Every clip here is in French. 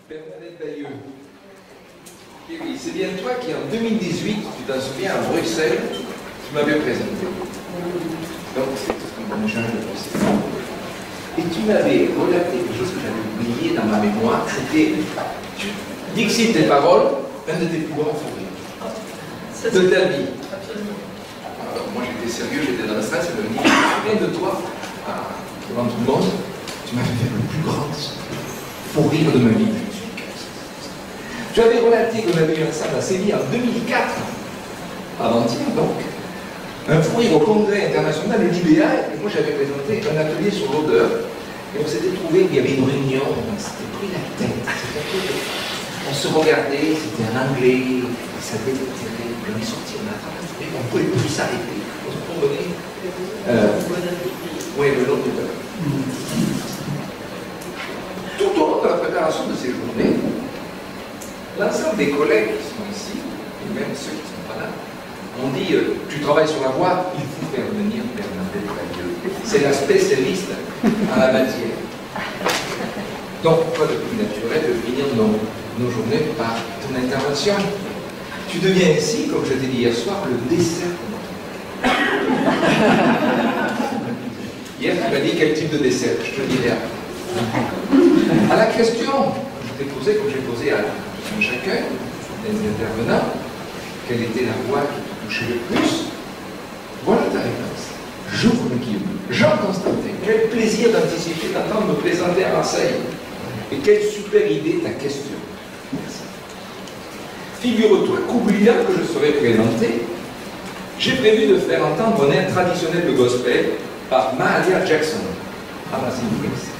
Bernadette Bayeux. Et oui, c'est bien toi qui, en 2018, tu t'en souviens, à Bruxelles, tu m'avais présenté. Donc, c'est tout ce qu'on échange de procès. Et tu m'avais relaté quelque chose que j'avais oublié dans ma mémoire, c'était, tu dixis tes paroles, un de tes plus grands fous rires de ta vie. Alors, moi, j'étais sérieux, j'étais dans le stress, et je me dis, je me souviens de toi, devant tout le monde, tu m'avais fait le plus grand fou rire de ma vie. Tu avais relaté qu'on avait eu ensemble à Séville en 2004, avant-hier donc, un fou rire au Congrès international de l'IBA, et moi j'avais présenté un atelier sur l'odeur, et on s'était trouvé, il y avait une réunion, on s'était pris la tête, on se regardait, c'était un anglais, il savait on est sorti, on a attrapé, on ne pouvait plus s'arrêter, on se promenait. Oui, le long de l'odeur. Tout au long de la préparation de ces journées, l'ensemble des collègues qui sont ici, et même ceux qui ne sont pas là, ont dit tu travailles sur la voie, il faut faire venir Bernadette Bayeux. C'est la spécialiste en la matière. Donc, quoi de plus naturel de finir nos journées par ton intervention. Tu deviens ici, comme je t'ai dit hier soir, le dessert de notre Hier, tu m'as dit quel type de dessert, je te le dirai après. À la question que je t'ai posée, comme j'ai posé à chacun des intervenants, quelle était la voix qui te touchait le plus? Voilà ta réponse. J'ouvre le guillaume. Jean-Constantin, quel plaisir d'anticiper, d'entendre me présenter à Marseille. Et quelle super idée ta question. Merci. Figure-toi qu'oubliant que je serais présenté, j'ai prévu de faire entendre un air traditionnel de gospel par Mahalia Jackson. Ah bah c'est une place.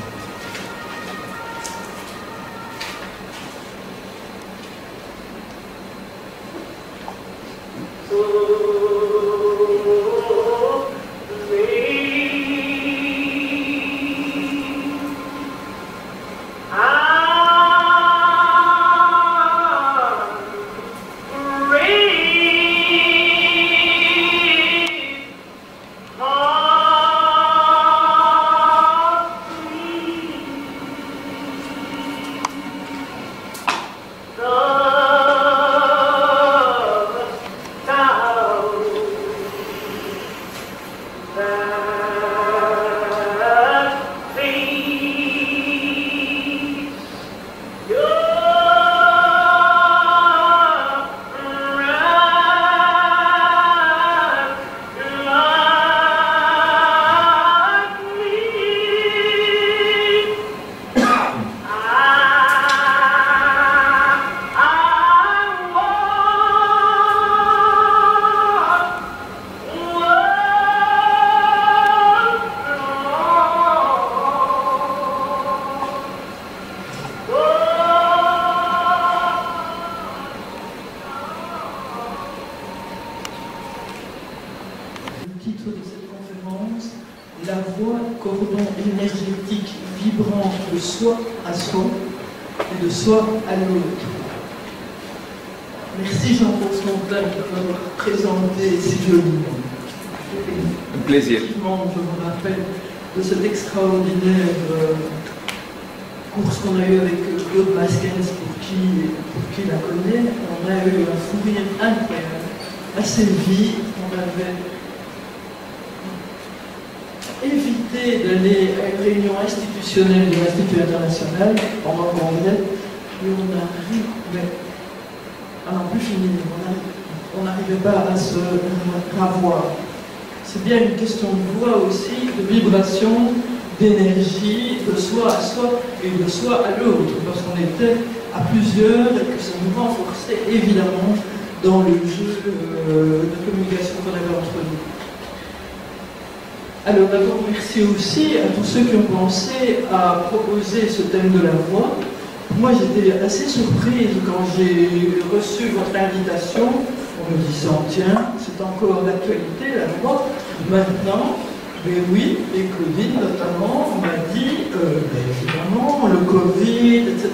À l'autre. Merci Jean-Constantin de m'avoir présenté si joliment. Un plaisir. Je me rappelle de cette extraordinaire course qu'on a eue avec Claude Maskens, pour qui la connaît. On a eu un fou rire incroyable. À Séville, on avait évité d'aller à une réunion institutionnelle de l'Institut international pendant qu'on venait. Et on arrive, mais à n'en plus finir, on n'arrivait pas à se ravoir. C'est bien une question de voix aussi, de vibration, d'énergie, de soi à soi et de soi à l'autre, parce qu'on était à plusieurs et que ça nous renforçait évidemment dans le jeu de communication qu'on avait entre nous. Alors d'abord, merci aussi à tous ceux qui ont pensé à proposer ce thème de la voix. Moi, j'étais assez surprise quand j'ai reçu votre invitation, en me disant, tiens, c'est encore d'actualité, la voix. Maintenant, mais oui, et Claudine notamment m'a dit, évidemment, le Covid, etc.,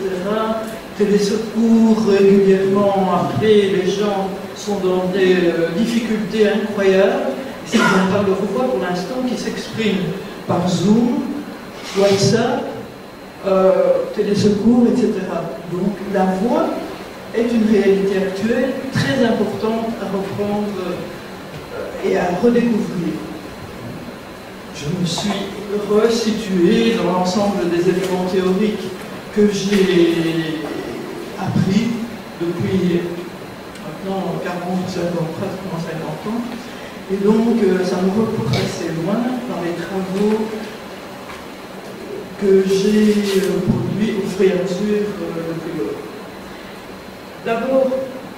télésecours régulièrement appelés, les gens sont dans des difficultés incroyables. C'est un parle de voix pour l'instant qui s'exprime par Zoom, WhatsApp, télésecours, etc. Donc la voix est une réalité actuelle très importante à reprendre et à redécouvrir. Je me suis resituée dans l'ensemble des éléments théoriques que j'ai appris depuis maintenant 40, 50, pratiquement 50 ans. Et donc, ça me repousse assez loin dans les travaux que j'ai produits au fur et à mesure depuis lors. D'abord,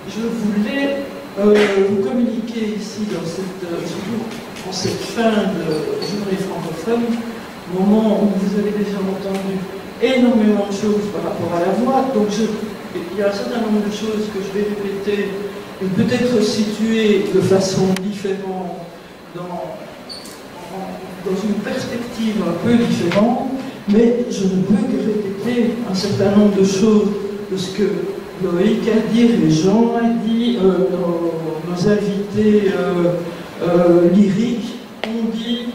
je voulais vous communiquer ici, surtout en cette fin de journée francophone, moment où vous avez déjà entendu énormément de choses par rapport à la voix. Donc, il y a un certain nombre de choses que je vais répéter et peut-être situer de façon différente dans une perspective un peu différente, mais je ne peux que répéter un certain nombre de choses de ce que Loïc a dit, Jean a dit, nos invités lyriques ont dit,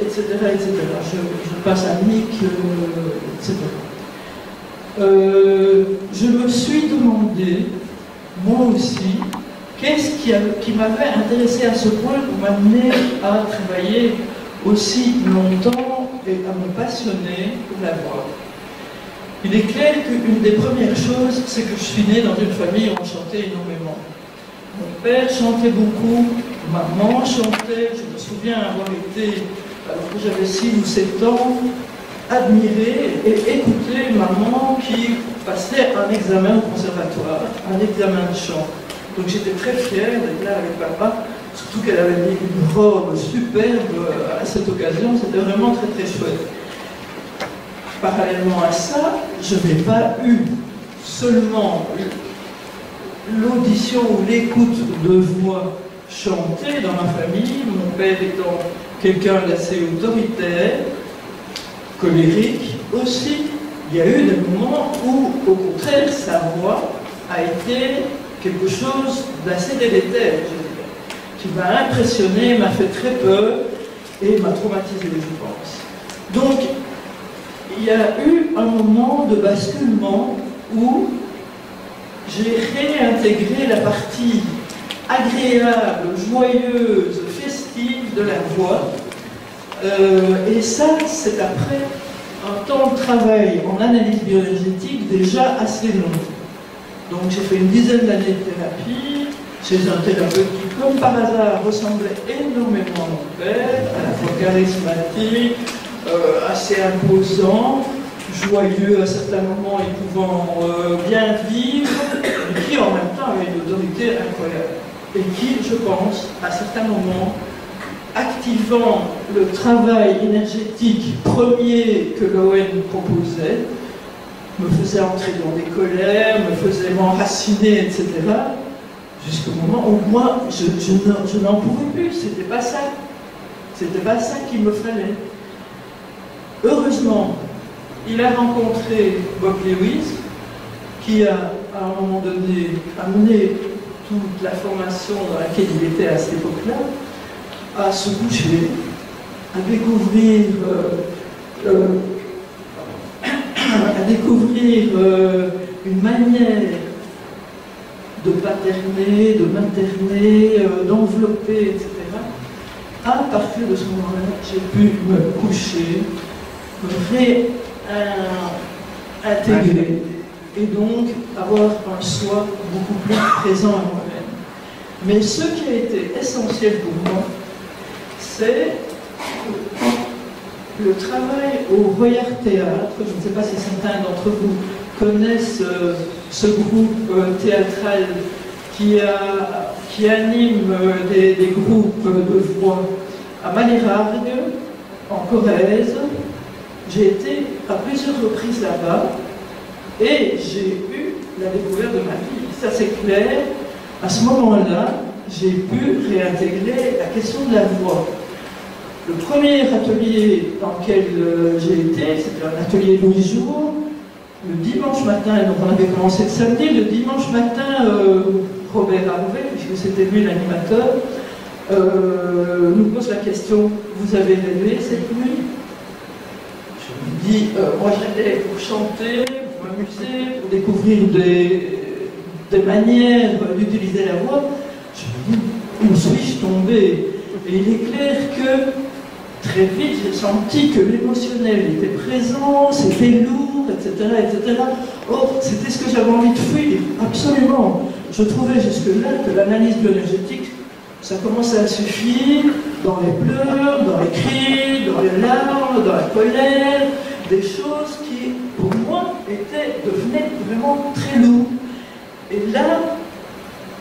etc. etc. Je passe à Nick, etc. Je me suis demandé, moi aussi, qu'est-ce qui m'avait intéressé à ce point pour m'amener à travailler aussi longtemps et à me passionner pour la voix. Il est clair qu'une des premières choses, c'est que je suis née dans une famille où on chantait énormément. Mon père chantait beaucoup, maman chantait, je me souviens avoir été, alors que j'avais 6 ou 7 ans, admirer et écouter maman qui passait un examen au conservatoire, un examen de chant. Donc j'étais très fière d'être là avec papa, surtout qu'elle avait mis une robe superbe à cette occasion, c'était vraiment très très chouette. Parallèlement à ça, je n'ai pas eu seulement l'audition ou l'écoute de voix chantées dans ma famille, mon père étant quelqu'un d'assez autoritaire, colérique aussi. Il y a eu des moments où, au contraire, sa voix a été quelque chose d'assez délétère, je dirais, qui m'a impressionné, m'a fait très peur et m'a traumatisé, je pense. Donc, il y a eu un moment de basculement où j'ai réintégré la partie agréable, joyeuse, festive de la voix. Et ça, c'est après un temps de travail en analyse bioénergétique déjà assez long. Donc j'ai fait une dizaine d'années de thérapie chez un thérapeute qui, comme par hasard, ressemblait énormément à mon père, à la fois charismatique, assez imposant, joyeux à certains moments et pouvant bien vivre, mais qui en même temps avait une autorité incroyable. Et qui, je pense, à certains moments, activant le travail énergétique premier que l'ON proposait, me faisait entrer dans des colères, me faisait m'enraciner, etc. Jusqu'au moment où moi, je n'en pouvais plus, c'était pas ça. C'était pas ça qu'il me fallait. Heureusement, il a rencontré Bob Lewis, qui a, à un moment donné, amené toute la formation dans laquelle il était à cette époque-là, à se bouger, à découvrir, une manière de paterner, de materner, d'envelopper, etc. À partir de ce moment-là, j'ai pu me coucher, me réintégrer et donc avoir un soi beaucoup plus présent à moi-même. Mais ce qui a été essentiel pour moi, c'est le travail au Royal Théâtre. Je ne sais pas si certains d'entre vous connaissent ce groupe théâtral qui anime des groupes de voix à Malérargues, en Corrèze. J'ai été à plusieurs reprises là-bas et j'ai eu la découverte de ma vie. Ça c'est clair. À ce moment-là, j'ai pu réintégrer la question de la voix. Le premier atelier dans lequel j'ai été, c'était un atelier de 8 jours. Le dimanche matin, donc on avait commencé le samedi, le dimanche matin, Robert Harvey, puisque c'était lui l'animateur, nous pose la question: vous avez rêvé cette nuit? Je lui dit moi j'étais pour chanter, pour m'amuser, pour découvrir des manières d'utiliser la voix. Je me dis, où suis-je tombé? Et il est clair que très vite j'ai senti que l'émotionnel était présent, c'était lourd, etc., etc. Or, c'était ce que j'avais envie de fuir, absolument. Je trouvais jusque-là que l'analyse bioénergétique, ça commençait à suffire dans les pleurs, dans les cris, dans les larmes, dans la colère, des choses qui, pour moi, devenaient vraiment très lourdes. Et là,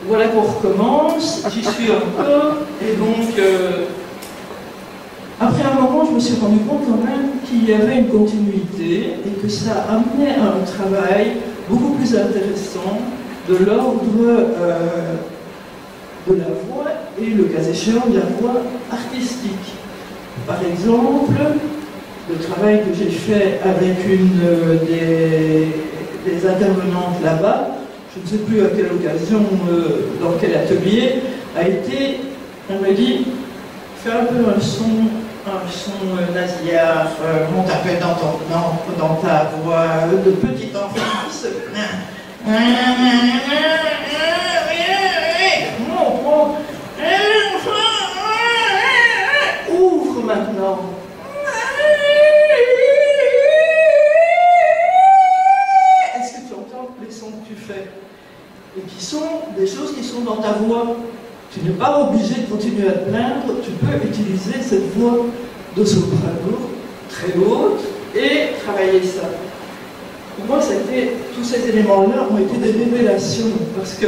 voilà qu'on recommence, j'y suis encore, et donc, après un moment, je me suis rendu compte quand même qu'il y avait une continuité et que ça amenait à un travail beaucoup plus intéressant de l'ordre de la voix et, le cas échéant, de la voix artistique. Par exemple, le travail que j'ai fait avec une des intervenantes là-bas, je ne sais plus à quelle occasion, dans quel atelier, a été, on m'a dit, fais un peu un son nasillard, monte un peu dans ta voix de petit enfant. Ouvre maintenant. Est-ce que tu entends les sons que tu fais? Et qui sont des choses qui sont dans ta voix. Tu n'es pas obligé de continuer à te plaindre, tu peux utiliser cette voix de soprano très haute et travailler ça. Pour moi, tous ces éléments-là ont été des révélations, parce que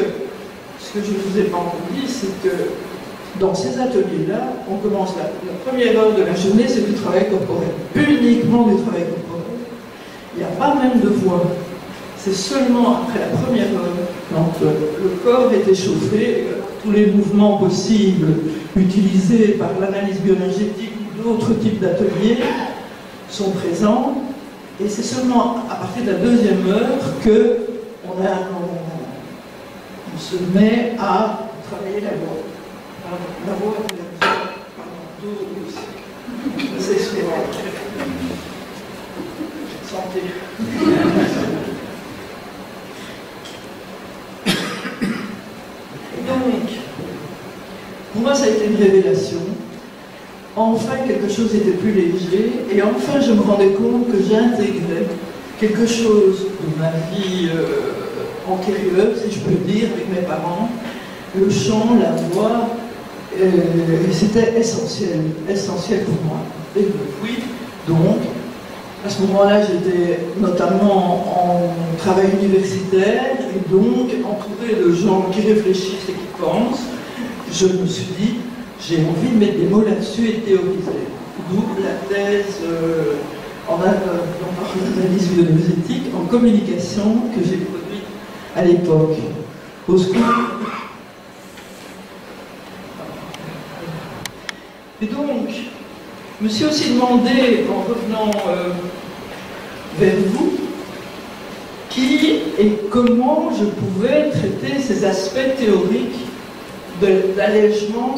ce que je ne vous ai pas encore dit, c'est que dans ces ateliers-là, on commence la première heure de la journée, c'est du travail corporel, uniquement du travail corporel. Il n'y a pas même de voix. C'est seulement après la première heure, quand le corps est échauffé, tous les mouvements possibles utilisés par l'analyse bioénergétique ou d'autres types d'ateliers sont présents. Et c'est seulement à partir de la deuxième heure qu'on se met à travailler la voix. La voix et la musique. Pardon, aussi. C'est suivant. Santé. Donc, pour moi, ça a été une révélation. Enfin, quelque chose était plus léger, et enfin, je me rendais compte que j'intégrais quelque chose de ma vie antérieure, si je peux dire, avec mes parents, le chant, la voix, c'était essentiel pour moi. Et depuis, donc, à ce moment-là, j'étais notamment en travail universitaire, et donc, entouré de gens qui réfléchissent et qui pensent, je me suis dit, j'ai envie de mettre des mots là-dessus et de théoriser. D'où la thèse en analyse bioénergétique, en communication, que j'ai produite à l'époque. Au secours. Et donc, je me suis aussi demandé, en revenant vers vous, qui et comment je pouvais traiter ces aspects théoriques d'allègement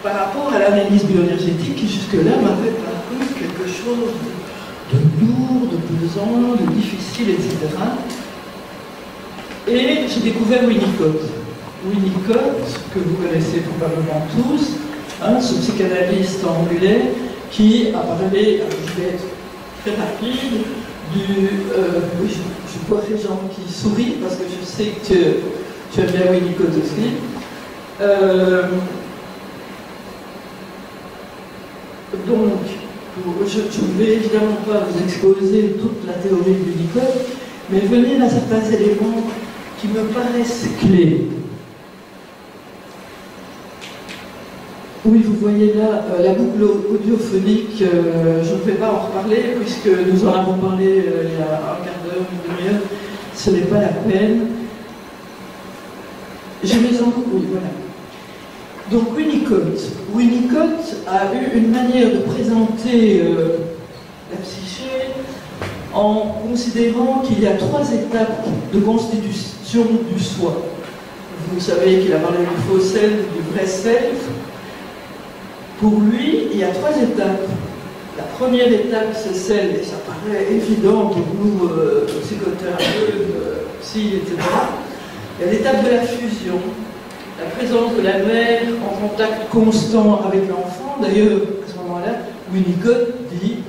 par rapport à l'analyse bioénergétique qui jusque-là m'avait paru quelque chose de lourd, de pesant, de difficile, etc. Et j'ai découvert Winnicott. Winnicott, que vous connaissez probablement tous, ce psychanalyste anglais qui a parlé, je vais être très rapide, oui, je vois des gens qui sourient parce que je sais que tu aimes bien Winnicott aussi. Donc, je ne vais évidemment pas vous exposer toute la théorie de Winnicott, mais venir à certains éléments qui me paraissent clés. Oui, vous voyez là la boucle audiophonique, je ne vais pas en reparler puisque nous en avons parlé il y a un quart d'heure, une demi-heure, ce n'est pas la peine. J'ai mes encours, oui, voilà. Donc Winnicott a eu une manière de présenter la psyché en considérant qu'il y a 3 étapes de constitution du soi. Vous savez qu'il a parlé du faux self, du vrai self. Pour lui, il y a 3 étapes. La première étape, c'est celle, et ça paraît évident pour nous, psychothérapeutes, psy, etc. Il y a l'étape de la fusion, la présence de la mère en contact constant avec l'enfant. D'ailleurs, à ce moment-là, Winnicott dit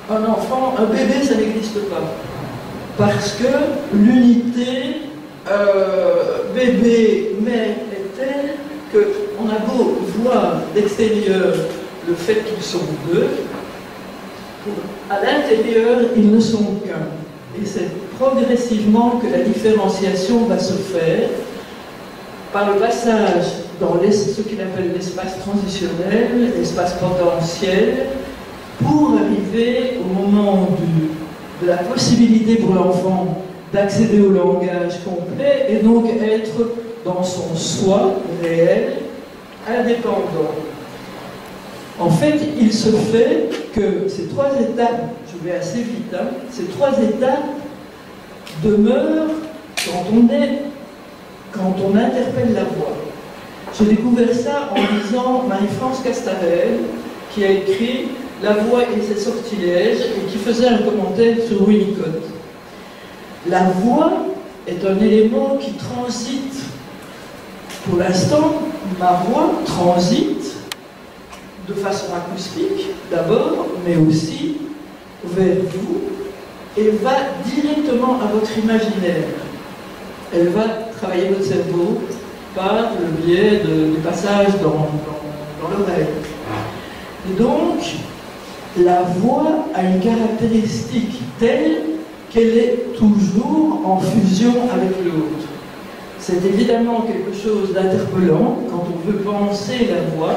un enfant, un bébé, ça n'existe pas. Parce que l'unité bébé-mère est telle qu'on a beau voir d'extérieur le fait qu'ils sont deux, à l'intérieur, ils ne sont qu'un. Et c'est progressivement que la différenciation va se faire par le passage dans ce qu'il appelle l'espace transitionnel, l'espace potentiel, pour arriver au moment de la possibilité pour l'enfant d'accéder au langage complet et donc être dans son soi réel, indépendant. En fait, il se fait que ces trois étapes, je vais assez vite, hein, ces trois étapes demeurent quand on interpelle la voix. J'ai découvert ça en lisant Marie-France Castarel, qui a écrit La voix et ses sortilèges et qui faisait un commentaire sur Winnicott. La voix est un élément qui transite. Pour l'instant, ma voix transite de façon acoustique d'abord, mais aussi vers vous, et va directement à votre imaginaire. Elle va travailler votre cerveau par le biais du passage dans l'oreille. Et donc, la voix a une caractéristique telle qu'elle est toujours en fusion avec l'autre. C'est évidemment quelque chose d'interpellant quand on veut penser la voix,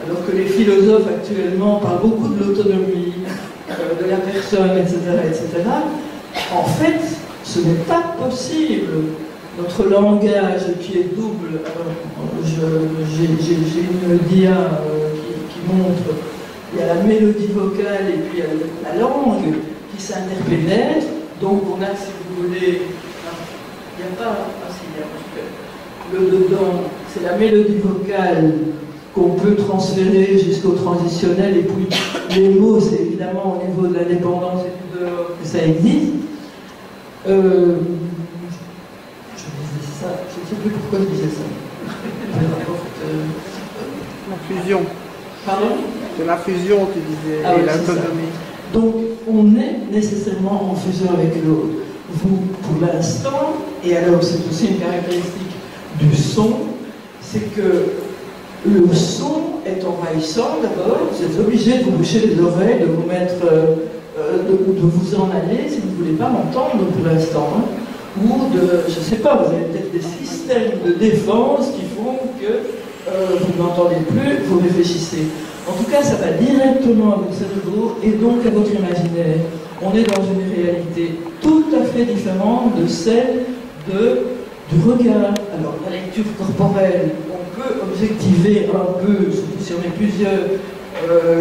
alors que les philosophes actuellement parlent beaucoup de l'autonomie, de la personne, etc., etc. En fait, ce n'est pas possible. Notre langage qui est double, j'ai une dia qui montre, il y a la mélodie vocale et puis il y a la langue qui s'interpénètre, donc on a, si vous voulez, il n'y a pas, le dedans, c'est la mélodie vocale qu'on peut transférer jusqu'au transitionnel, et puis les mots, c'est évidemment au niveau de l'indépendance et du dehors que ça existe. Je disais ça, je ne sais plus pourquoi je disais ça. La fusion. Pardon? C'est la fusion, tu disais, ah, et oui, l'autonomie. Donc, on est nécessairement en fusion avec l'autre. Vous, pour l'instant, et alors c'est aussi une caractéristique du son, c'est que le son est envahissant d'abord, vous êtes obligé de vous boucher les oreilles, de vous mettre, de vous en aller si vous ne voulez pas m'entendre pour l'instant, hein. Ou de, je ne sais pas, vous avez peut-être des systèmes de défense qui font que vous n'entendez plus, vous réfléchissez. En tout cas, ça va directement à votre cerveau et donc à votre imaginaire. On est dans une réalité tout à fait différente de celle du regard. Alors, la lecture corporelle, on peut objectiver un peu, surtout si on est plusieurs.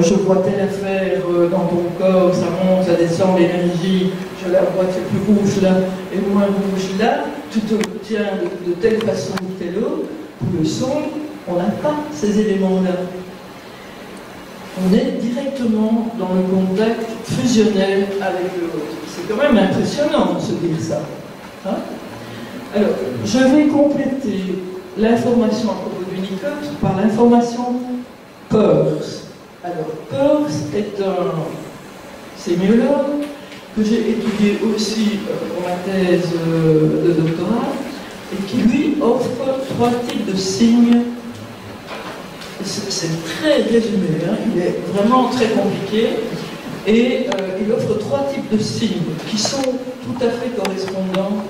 Je vois telle affaire dans ton corps, ça monte, ça descend, l'énergie, je la vois, c'est plus rouge là et moins rouge là, tu te tiens de telle façon ou telle autre. Pour le son, on n'a pas ces éléments-là. On est directement dans le contact fusionnel avec l'autre. C'est quand même impressionnant de se dire ça. Hein? Alors, je vais compléter l'information à propos du Winnicott par l'information Peirce. Alors, Peirce est un sémiologue que j'ai étudié aussi pour ma thèse de doctorat et qui lui offre 3 types de signes. C'est très résumé, hein, il est vraiment très compliqué et il offre 3 types de signes qui sont tout à fait correspondants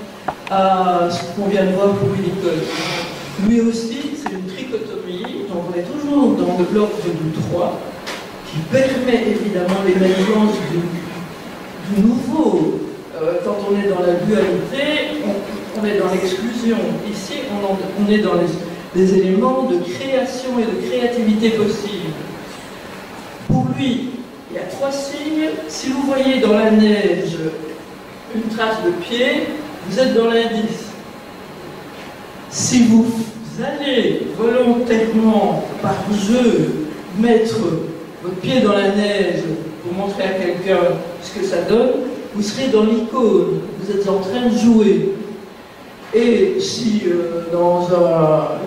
à ce qu'on vient de voir pour Winnicott. Lui aussi, c'est une trichotomie, donc on est toujours dans le bloc du 3 qui permet évidemment l'émergence du nouveau. Quand on est dans la dualité, on est dans l'exclusion. Ici, on est dans des éléments de création et de créativité possible. Pour lui, il y a 3 signes. Si vous voyez dans la neige une trace de pied, vous êtes dans l'indice. Si vous allez volontairement, par jeu, mettre votre pied dans la neige pour montrer à quelqu'un ce que ça donne, vous serez dans l'icône, vous êtes en train de jouer. Et si dans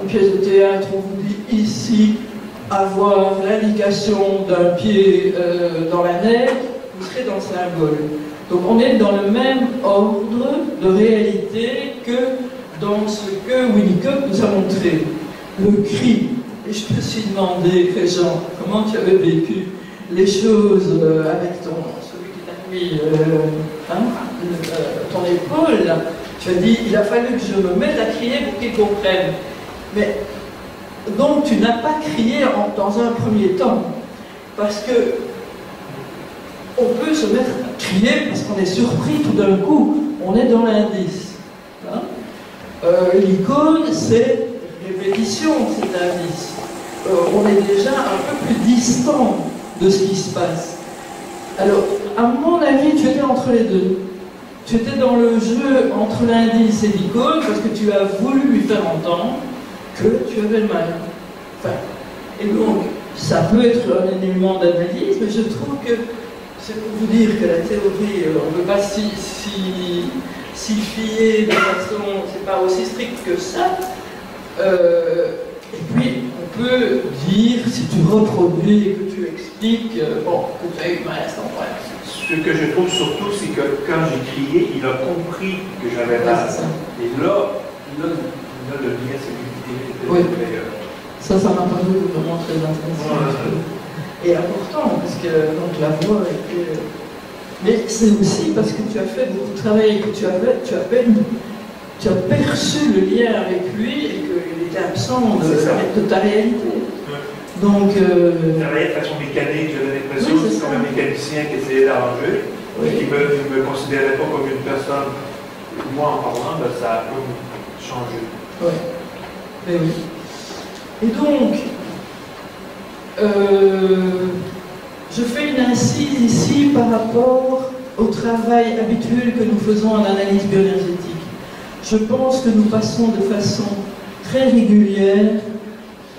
une pièce de théâtre on vous dit ici avoir l'indication d'un pied dans la neige, vous serez dans le symbole. Donc on est dans le même ordre de réalité que dans ce que Winnicott nous a montré. Le cri. Et je me suis demandé, Jean, comment tu avais vécu les choses avec celui qui t'a mis ton épaule là. Tu as dit, il a fallu que je me mette à crier pour qu'il comprenne. Mais donc tu n'as pas crié dans un premier temps, parce que on peut se mettre à crier parce qu'on est surpris tout d'un coup, on est dans l'indice. Hein? L'icône, c'est répétition, cet indice. On est déjà un peu plus distant de ce qui se passe. Alors, à mon avis, tu étais entre les deux. Tu étais dans le jeu entre l'indice et l'icône parce que tu as voulu lui faire entendre que tu avais le mal. Enfin, et donc, ça peut être un élément d'analyse, mais je trouve que c'est pour vous dire que la théorie, on ne peut pas s'y fier de façon, c'est pas aussi strict que ça. Et puis, on peut dire, si tu reproduis et que tu expliques, que tu as eu mal à cet endroit. Ce que je trouve surtout, c'est que quand j'ai crié, il a compris que j'avais mal. Et là, le lien s'est limité. Oui. Ça m'a paru vraiment très intéressant. Et important, parce que donc, la voix était... Mais c'est aussi parce que tu as fait beaucoup de travail et que tu as perçu le lien avec lui et qu'il était absent de ta réalité. Donc... travaillait de façon mécanique, j'avais l'impression que c'est comme un mécanicien qui essayait d'arranger, qui ne me considérait pas comme une personne. Moi, en parlant, ça a un peu changé. Oui. Mais oui. Et donc, je fais une incise ici par rapport au travail habituel que nous faisons en analyse bioénergétique. Je pense que nous passons de façon très régulière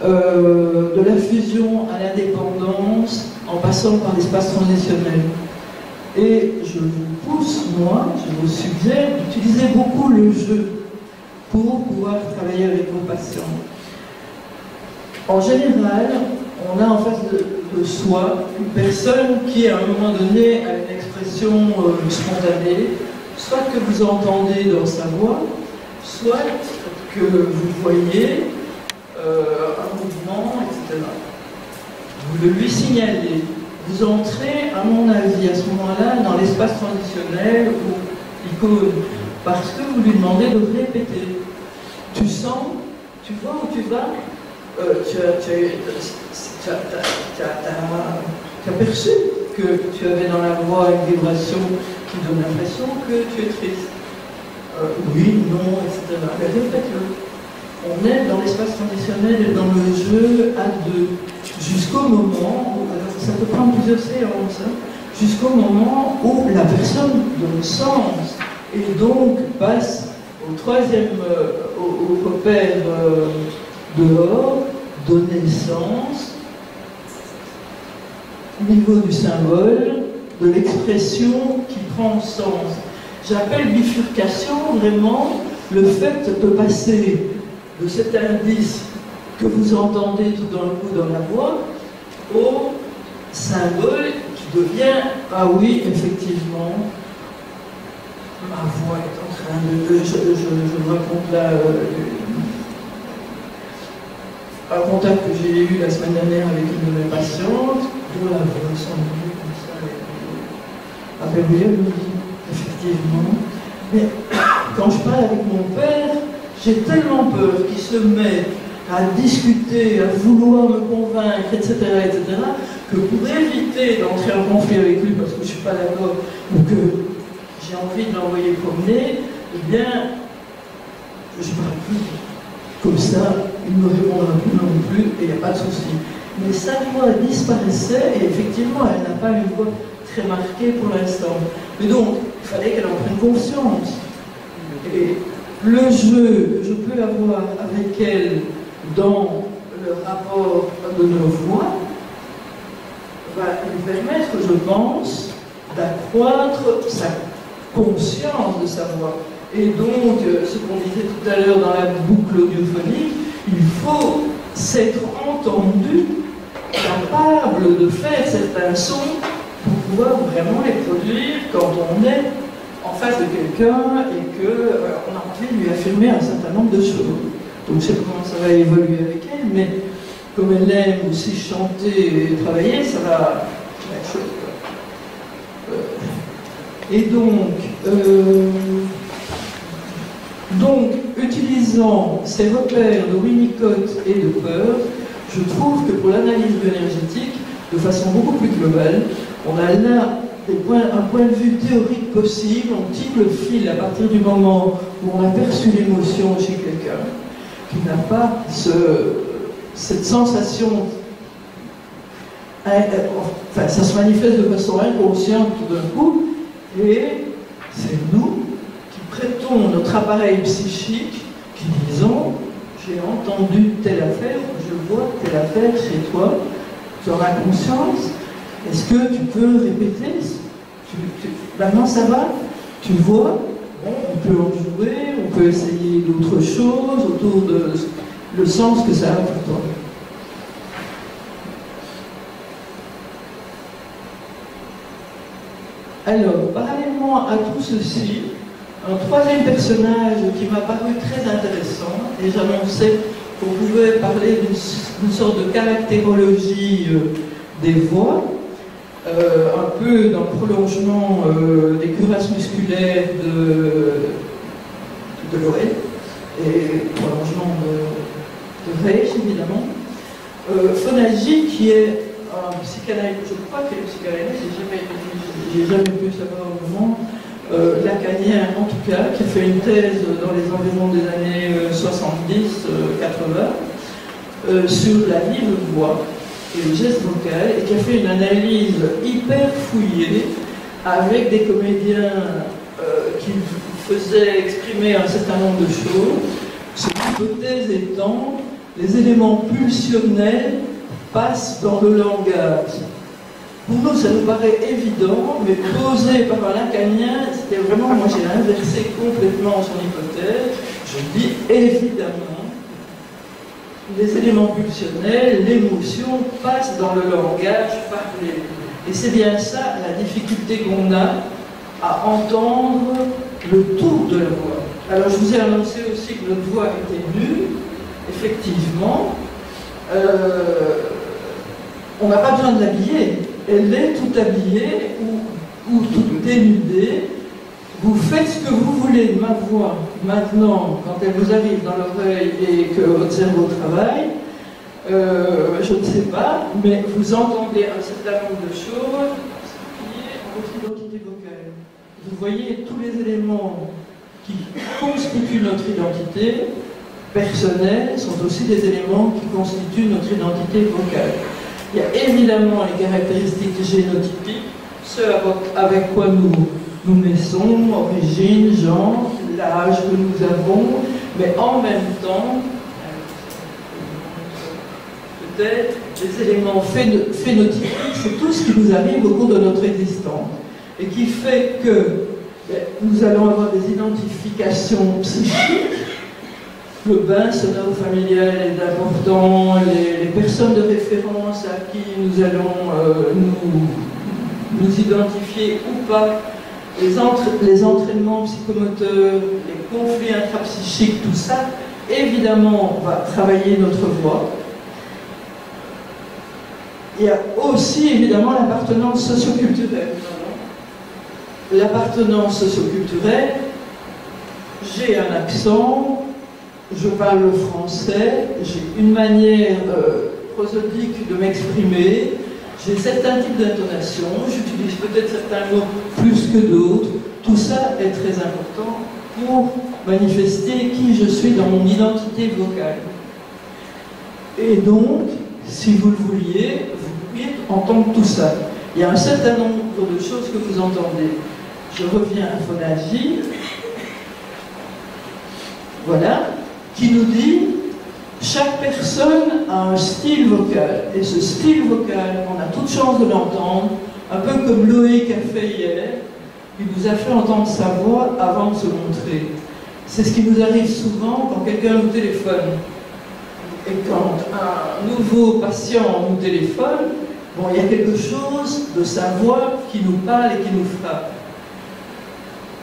de la fusion à l'indépendance en passant par l'espace transitionnel. Et je vous pousse, moi, je vous suggère d'utiliser beaucoup le jeu pour pouvoir travailler avec vos patients. En général, on a en face de soi une personne qui, à un moment donné, a une expression spontanée, soit que vous entendez dans sa voix, soit que vous voyez un mouvement, etc. Vous le lui signalez. Vous entrez, à mon avis, à ce moment-là, dans l'espace transitionnel ou icône, parce que vous lui demandez de répéter. Tu sens, tu vois où tu vas, tu as perçu que tu avais dans la voix une vibration qui donne l'impression que tu es triste. Oui, non, etc. Mais répète-le. On est dans l'espace transitionnel et dans le jeu à deux, jusqu'au moment où, alors ça peut prendre plusieurs séances, jusqu'au moment où la personne donne sens et donc passe au troisième, au repère dehors, donner sens, au niveau du symbole, de l'expression qui prend sens. J'appelle bifurcation vraiment le fait de passer de cet indice que vous entendez tout d'un coup dans la voix au symbole qui devient, ah oui, effectivement, ma voix est en train de... Je vous raconte là un contact que j'ai eu la semaine dernière avec une de mes patientes, dont la voix semblait comme ça, avec effectivement. Mais quand je parle avec mon père, j'ai tellement peur qu'il se met à discuter, à vouloir me convaincre, etc., que pour éviter d'entrer en conflit avec lui parce que je ne suis pas d'accord ou que j'ai envie de l'envoyer promener, eh bien, je ne parle plus. Comme ça, il ne me répondra plus non plus et il n'y a pas de souci. Mais sa voix disparaissait et effectivement, elle n'a pas une voix très marquée pour l'instant. Mais donc, il fallait qu'elle en prenne conscience. Et le jeu que je peux avoir avec elle dans le rapport de nos voix va lui permettre, je pense, d'accroître sa conscience de sa voix. Et donc, ce qu'on disait tout à l'heure dans la boucle audiophonique, il faut s'être entendu, capable de faire certains sons pour pouvoir vraiment les produire quand on est en face de quelqu'un et qu'on a envie de lui affirmer un certain nombre de choses. Donc je sais pas comment ça va évoluer avec elle, mais comme elle aime aussi chanter et travailler, ça va être chouette. Et donc, utilisant ces repères de Winnicott et de Peirce, je trouve que pour l'analyse bioénergétique, de façon beaucoup plus globale, on a là un point de vue théorique possible, on tire le fil à partir du moment où on a perçu l'émotion chez quelqu'un, qui n'a pas cette sensation, enfin ça se manifeste de façon inconsciente tout d'un coup, et c'est nous qui prêtons notre appareil psychique, qui disons, j'ai entendu telle affaire, je vois telle affaire chez toi, tu en as conscience, est-ce que tu peux répéter? Maintenant ça va? Tu vois? Bon, on peut en jouer, on peut essayer d'autres choses autour de le sens que ça a pour toi. Alors, parallèlement à tout ceci, un troisième personnage qui m'a paru très intéressant, et j'annonçais qu'on pouvait parler d'une sorte de caractérologie des voix, un peu dans le prolongement des cuirasses musculaires de Loël, et prolongement de Reich, évidemment. Fonagy, qui est un psychanalyste, je crois qu'il est psychanalyste, j'ai jamais pu savoir au moment, lacanien en tout cas, qui a fait une thèse dans les environs des années 70-80 sur la libre voix et le geste vocal, et qui a fait une analyse hyper fouillée avec des comédiens qui faisaient exprimer un certain nombre de choses. Cette hypothèse étant, les éléments pulsionnels passent dans le langage. Pour nous, ça nous paraît évident, mais posé par un lacanien, c'était vraiment, moi j'ai inversé complètement son hypothèse. Je dis évidemment, les éléments pulsionnels, l'émotion passe dans le langage parlé. Et c'est bien ça la difficulté qu'on a à entendre le tour de la voix. Alors je vous ai annoncé aussi que notre voix était nue, effectivement. On n'a pas besoin de l'habiller. Elle est tout habillée ou tout dénudée. Vous faites ce que vous voulez de ma voix maintenant, quand elle vous arrive dans l'oreille et que votre cerveau travaille. Je ne sais pas, mais vous entendez un certain nombre de choses qui est votre identité vocale. Vous voyez tous les éléments qui constituent notre identité personnelle sont aussi des éléments qui constituent notre identité vocale. Il y a évidemment les caractéristiques génotypiques, ce avec quoi nous naissons, origine, genre, l'âge que nous avons, mais en même temps, peut-être, les éléments phénotypiques, c'est tout ce qui nous arrive au cours de notre existence, et qui fait que nous allons avoir des identifications psychiques. Le bain sonore familial est important, les personnes de référence à qui nous allons nous identifier ou pas, les entraînements psychomoteurs, les conflits intrapsychiques, tout ça, évidemment, on va travailler notre voix. Il y a aussi évidemment l'appartenance socioculturelle. L'appartenance socioculturelle, j'ai un accent, je parle le français, j'ai une manière prosodique de m'exprimer, j'ai certains types d'intonation, j'utilise peut-être certains mots plus que d'autres. Tout ça est très important pour manifester qui je suis dans mon identité vocale. Et donc, si vous le vouliez, vous pourriez entendre tout ça. Il y a un certain nombre de choses que vous entendez. Je reviens à Fonagy. Voilà. Qui nous dit Chaque personne a un style vocal, et ce style vocal, on a toute chance de l'entendre, un peu comme Loïc a fait hier, il nous a fait entendre sa voix avant de se montrer. C'est ce qui nous arrive souvent quand quelqu'un nous téléphone. Et quand un nouveau patient nous téléphone, bon, il y a quelque chose de sa voix qui nous parle et qui nous frappe.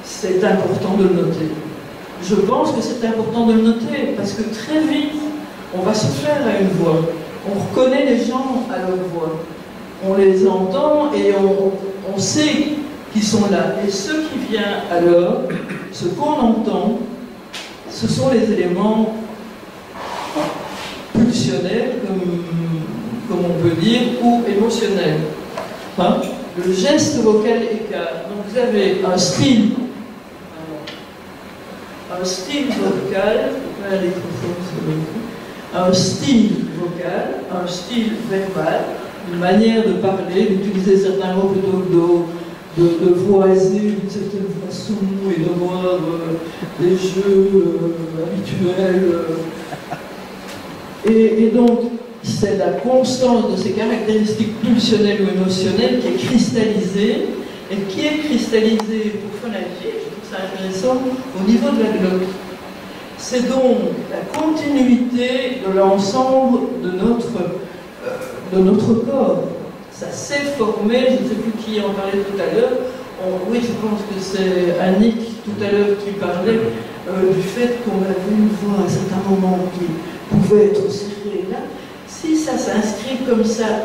C'est important de le noter. Je pense que c'est important de le noter parce que très vite, on va se faire à une voix. On reconnaît les gens à leur voix. On les entend et on sait qu'ils sont là. Et ce qui vient alors, ce qu'on entend, ce sont les éléments pulsionnels, comme on peut dire, ou émotionnels. Hein? Le geste vocal écart. Donc vous avez un style vocal, un style vocal, un style verbal, une manière de parler, d'utiliser certains mots plutôt que de voiser d'une certaine façon et d'avoir des jeux habituels. Et donc, c'est la constance de ces caractéristiques pulsionnelles ou émotionnelles qui est cristallisée, et qui est cristallisée pour phonagie, je trouve ça intéressant, au niveau de la glotte. C'est donc la continuité de l'ensemble de notre corps. Ça s'est formé, je ne sais plus qui en parlait tout à l'heure, oui, je pense que c'est Annick tout à l'heure qui parlait du fait qu'on avait une voix à certains moments qui pouvait être serrée là. Si ça s'inscrit comme ça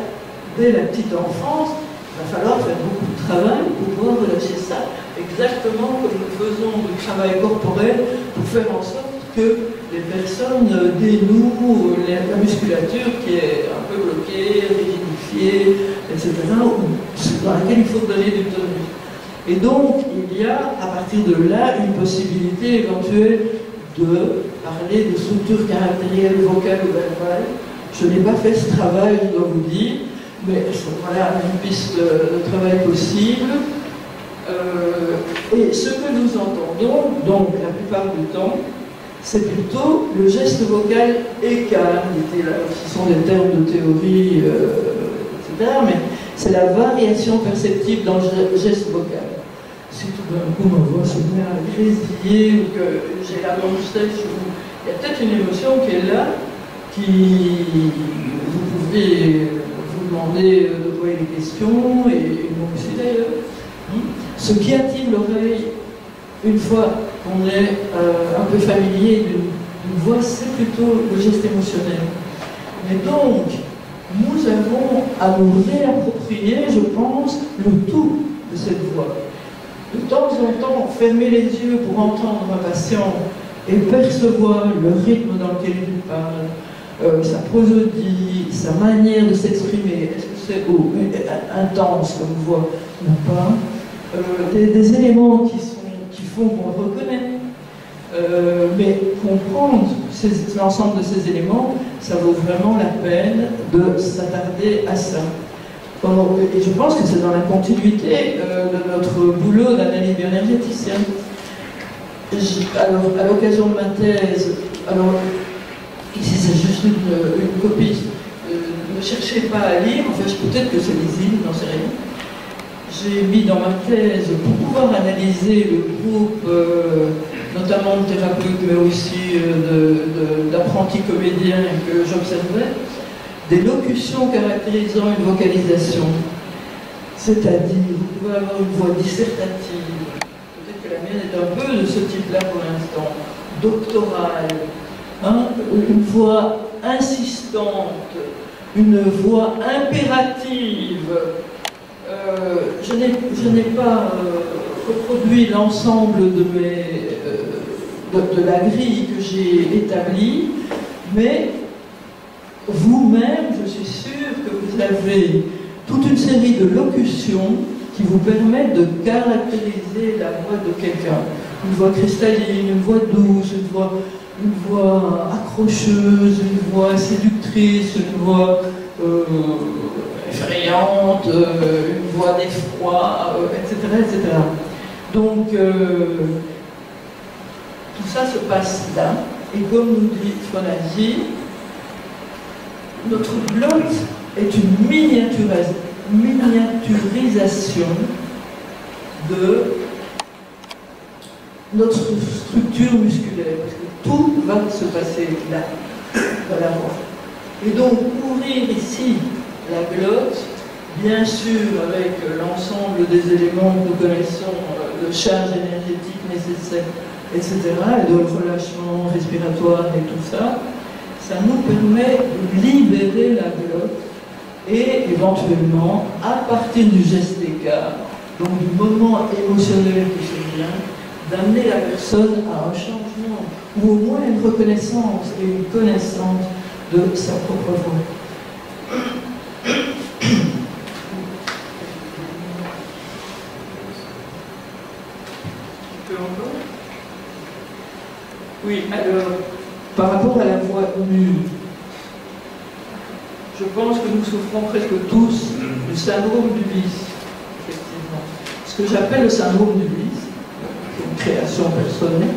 dès la petite enfance, il va falloir faire beaucoup de travail pour pouvoir relâcher ça, exactement comme nous faisons du travail corporel pour faire en sorte que les personnes dénouent la musculature qui est un peu bloquée, rigidifiée, etc., dans laquelle il faut donner du tonus. Et donc, il y a, à partir de là, une possibilité éventuelle de parler de structures caractérielles vocales ou verbales. Je n'ai pas fait ce travail, je dois vous dire, mais voilà une piste de travail possible. Et ce que nous entendons, donc la plupart du temps, c'est plutôt le geste vocal écart. Ce sont des termes de théorie, etc., mais c'est la variation perceptible dans le geste vocal. Si tout d'un coup ma voix se met à grésiller ou que j'ai la bouche sèche, il y a peut-être une émotion qui est là, qui vous pouvez vous demander de poser des questions, et moi aussi d'ailleurs. Ce qui attire l'oreille, une fois qu'on est un peu familier d'une voix, c'est plutôt le geste émotionnel. Mais donc, nous avons à nous réapproprier, je pense, le tout de cette voix. De temps en temps, fermer les yeux pour entendre un patient et percevoir le rythme dans lequel il parle, sa prosodie, sa manière de s'exprimer, est-ce que c'est intense comme voix ou pas, des éléments qui font qu'on le reconnaît. Mais comprendre l'ensemble de ces éléments, ça vaut vraiment la peine de s'attarder à ça. Et je pense que c'est dans la continuité de notre boulot d'analyse bioénergéticienne. Alors, à l'occasion de ma thèse, alors ici c'est juste une copie, ne cherchez pas à lire, enfin peut-être que c'est lisible, n'en sais rien. J'ai mis dans ma thèse, pour pouvoir analyser le groupe, notamment de thérapeutes, mais aussi d'apprentis comédiens que j'observais, des locutions caractérisant une vocalisation. C'est-à-dire, vous pouvez avoir une voix dissertative, peut-être que la mienne est un peu de ce type-là pour l'instant, doctorale, hein, une voix insistante, une voix impérative. Je n'ai pas reproduit l'ensemble de la grille que j'ai établie, mais vous-même, je suis sûre que vous avez toute une série de locutions qui vous permettent de caractériser la voix de quelqu'un. Une voix cristalline, une voix douce, une voix accrocheuse, une voix séductrice, une voix effrayante, une voix d'effroi, etc., etc. Donc, tout ça se passe là, et comme nous dit Fonagy, notre glotte est une miniaturisation de notre structure musculaire, parce que tout va se passer là, dans la voix. Et donc, ouvrir ici la glotte, bien sûr avec l'ensemble des éléments que nous connaissons, de charge énergétique nécessaire, etc., et de relâchement respiratoire et tout ça, ça nous permet de libérer la glotte et éventuellement, à partir du geste d'écart, donc du moment émotionnel qui se vient, d'amener la personne à un changement, ou au moins une reconnaissance et une connaissance de sa propre voix. Oui, alors, par rapport à la voix nue, je pense que nous souffrons presque tous du syndrome d'Ulysse, effectivement. Ce que j'appelle le syndrome d'Ulysse, c'est une création personnelle.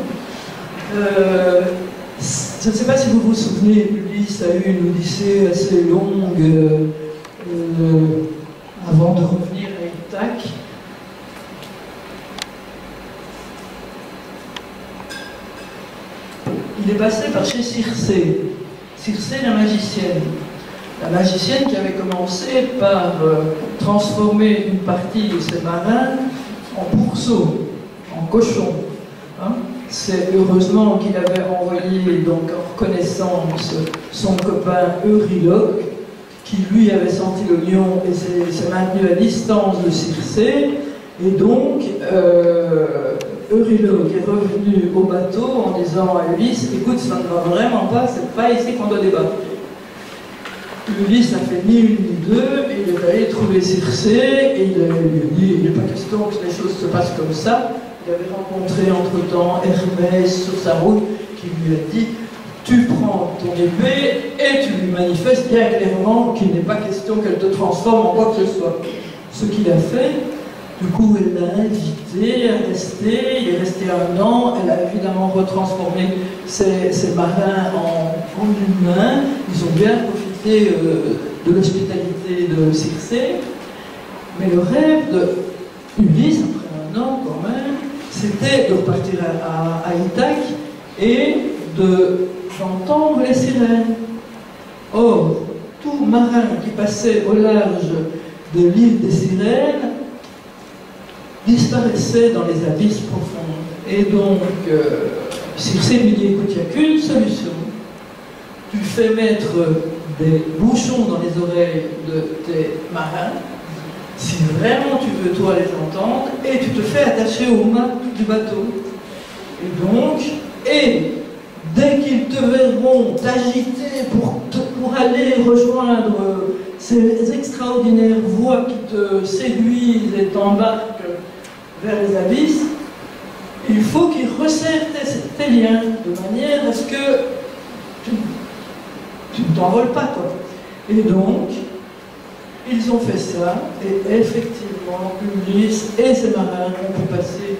Je ne sais pas si vous vous souvenez, Ulysse a eu une odyssée assez longue avant de revenir à Ithaque. Il est passé par chez Circé. Circé, la magicienne. La magicienne qui avait commencé par transformer une partie de ses marins en pourceaux, en cochons. Hein? C'est heureusement qu'il avait envoyé donc en reconnaissance son copain Euryloque, qui lui avait senti le lion et s'est maintenu à distance de Circé. Et donc, Euryloque est revenu au bateau en disant à Ulysse, écoute, ça ne va vraiment pas, c'est pas ici qu'on doit débarquer. Ulysse n'a fait ni une ni deux, et il est allé trouver Circé, et il lui a dit, il n'est pas question que les choses se passent comme ça. Il avait rencontré entre-temps Hermès sur sa route, qui lui a dit, tu prends ton épée, et tu lui manifestes bien clairement qu'il n'est pas question qu'elle te transforme en quoi que ce soit. Ce qu'il a fait. Du coup, elle l'a invité à rester, il est resté 1 an, elle a évidemment retransformé ses marins en humains, ils ont bien profité de l'hospitalité de Circé, mais le rêve de Ulysse, après 1 an quand même, c'était de repartir à Ithaque et d'entendre les sirènes. Or, tout marin qui passait au large de l'île des Sirènes disparaissait dans les abysses profonds. Et donc, Circé lui dit, écoute, il n'y a qu'une solution. Tu fais mettre des bouchons dans les oreilles de tes marins, si vraiment tu veux toi les entendre, et tu te fais attacher au mât du bateau. Et donc, dès qu'ils te verront t'agiter pour aller rejoindre ces extraordinaires voix qui te séduisent et t'embarquent vers les abysses, il faut qu'ils resserrent tes liens de manière à ce que tu ne t'envoles pas, quoi. Et donc, ils ont fait ça, et effectivement, Ulysse et ses marins ont pu passer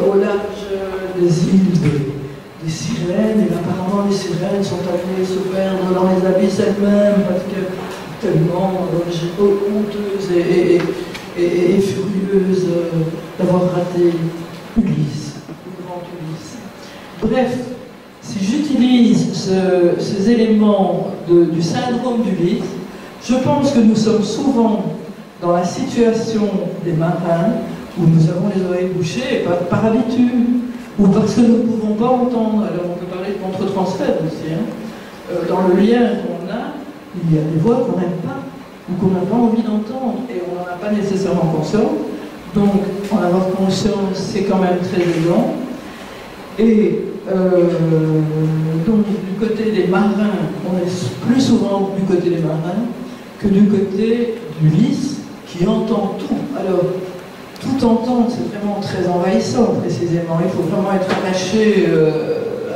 au large des îles des sirènes, et apparemment les sirènes sont allées se perdre dans les abysses elles-mêmes, parce que tellement honteuses et furieuse d'avoir raté Ulysse, le grand Ulysse. Bref, si j'utilise ces éléments du syndrome d'Ulysse, je pense que nous sommes souvent dans la situation des marins où nous avons les oreilles bouchées par habitude, ou parce que nous ne pouvons pas entendre. Alors on peut parler de contre-transfert aussi. Hein. Dans le lien qu'on a, il y a des voix qu'on n'aime pas, ou qu'on n'a pas envie d'entendre, et on n'en a pas nécessairement conscience. Donc, en avoir conscience, c'est quand même très aidant. Et donc, du côté des marins, on est plus souvent du côté des marins que du côté d'Ulysse, qui entend tout. Alors, tout entendre, c'est vraiment très envahissant, précisément. Il faut vraiment être attaché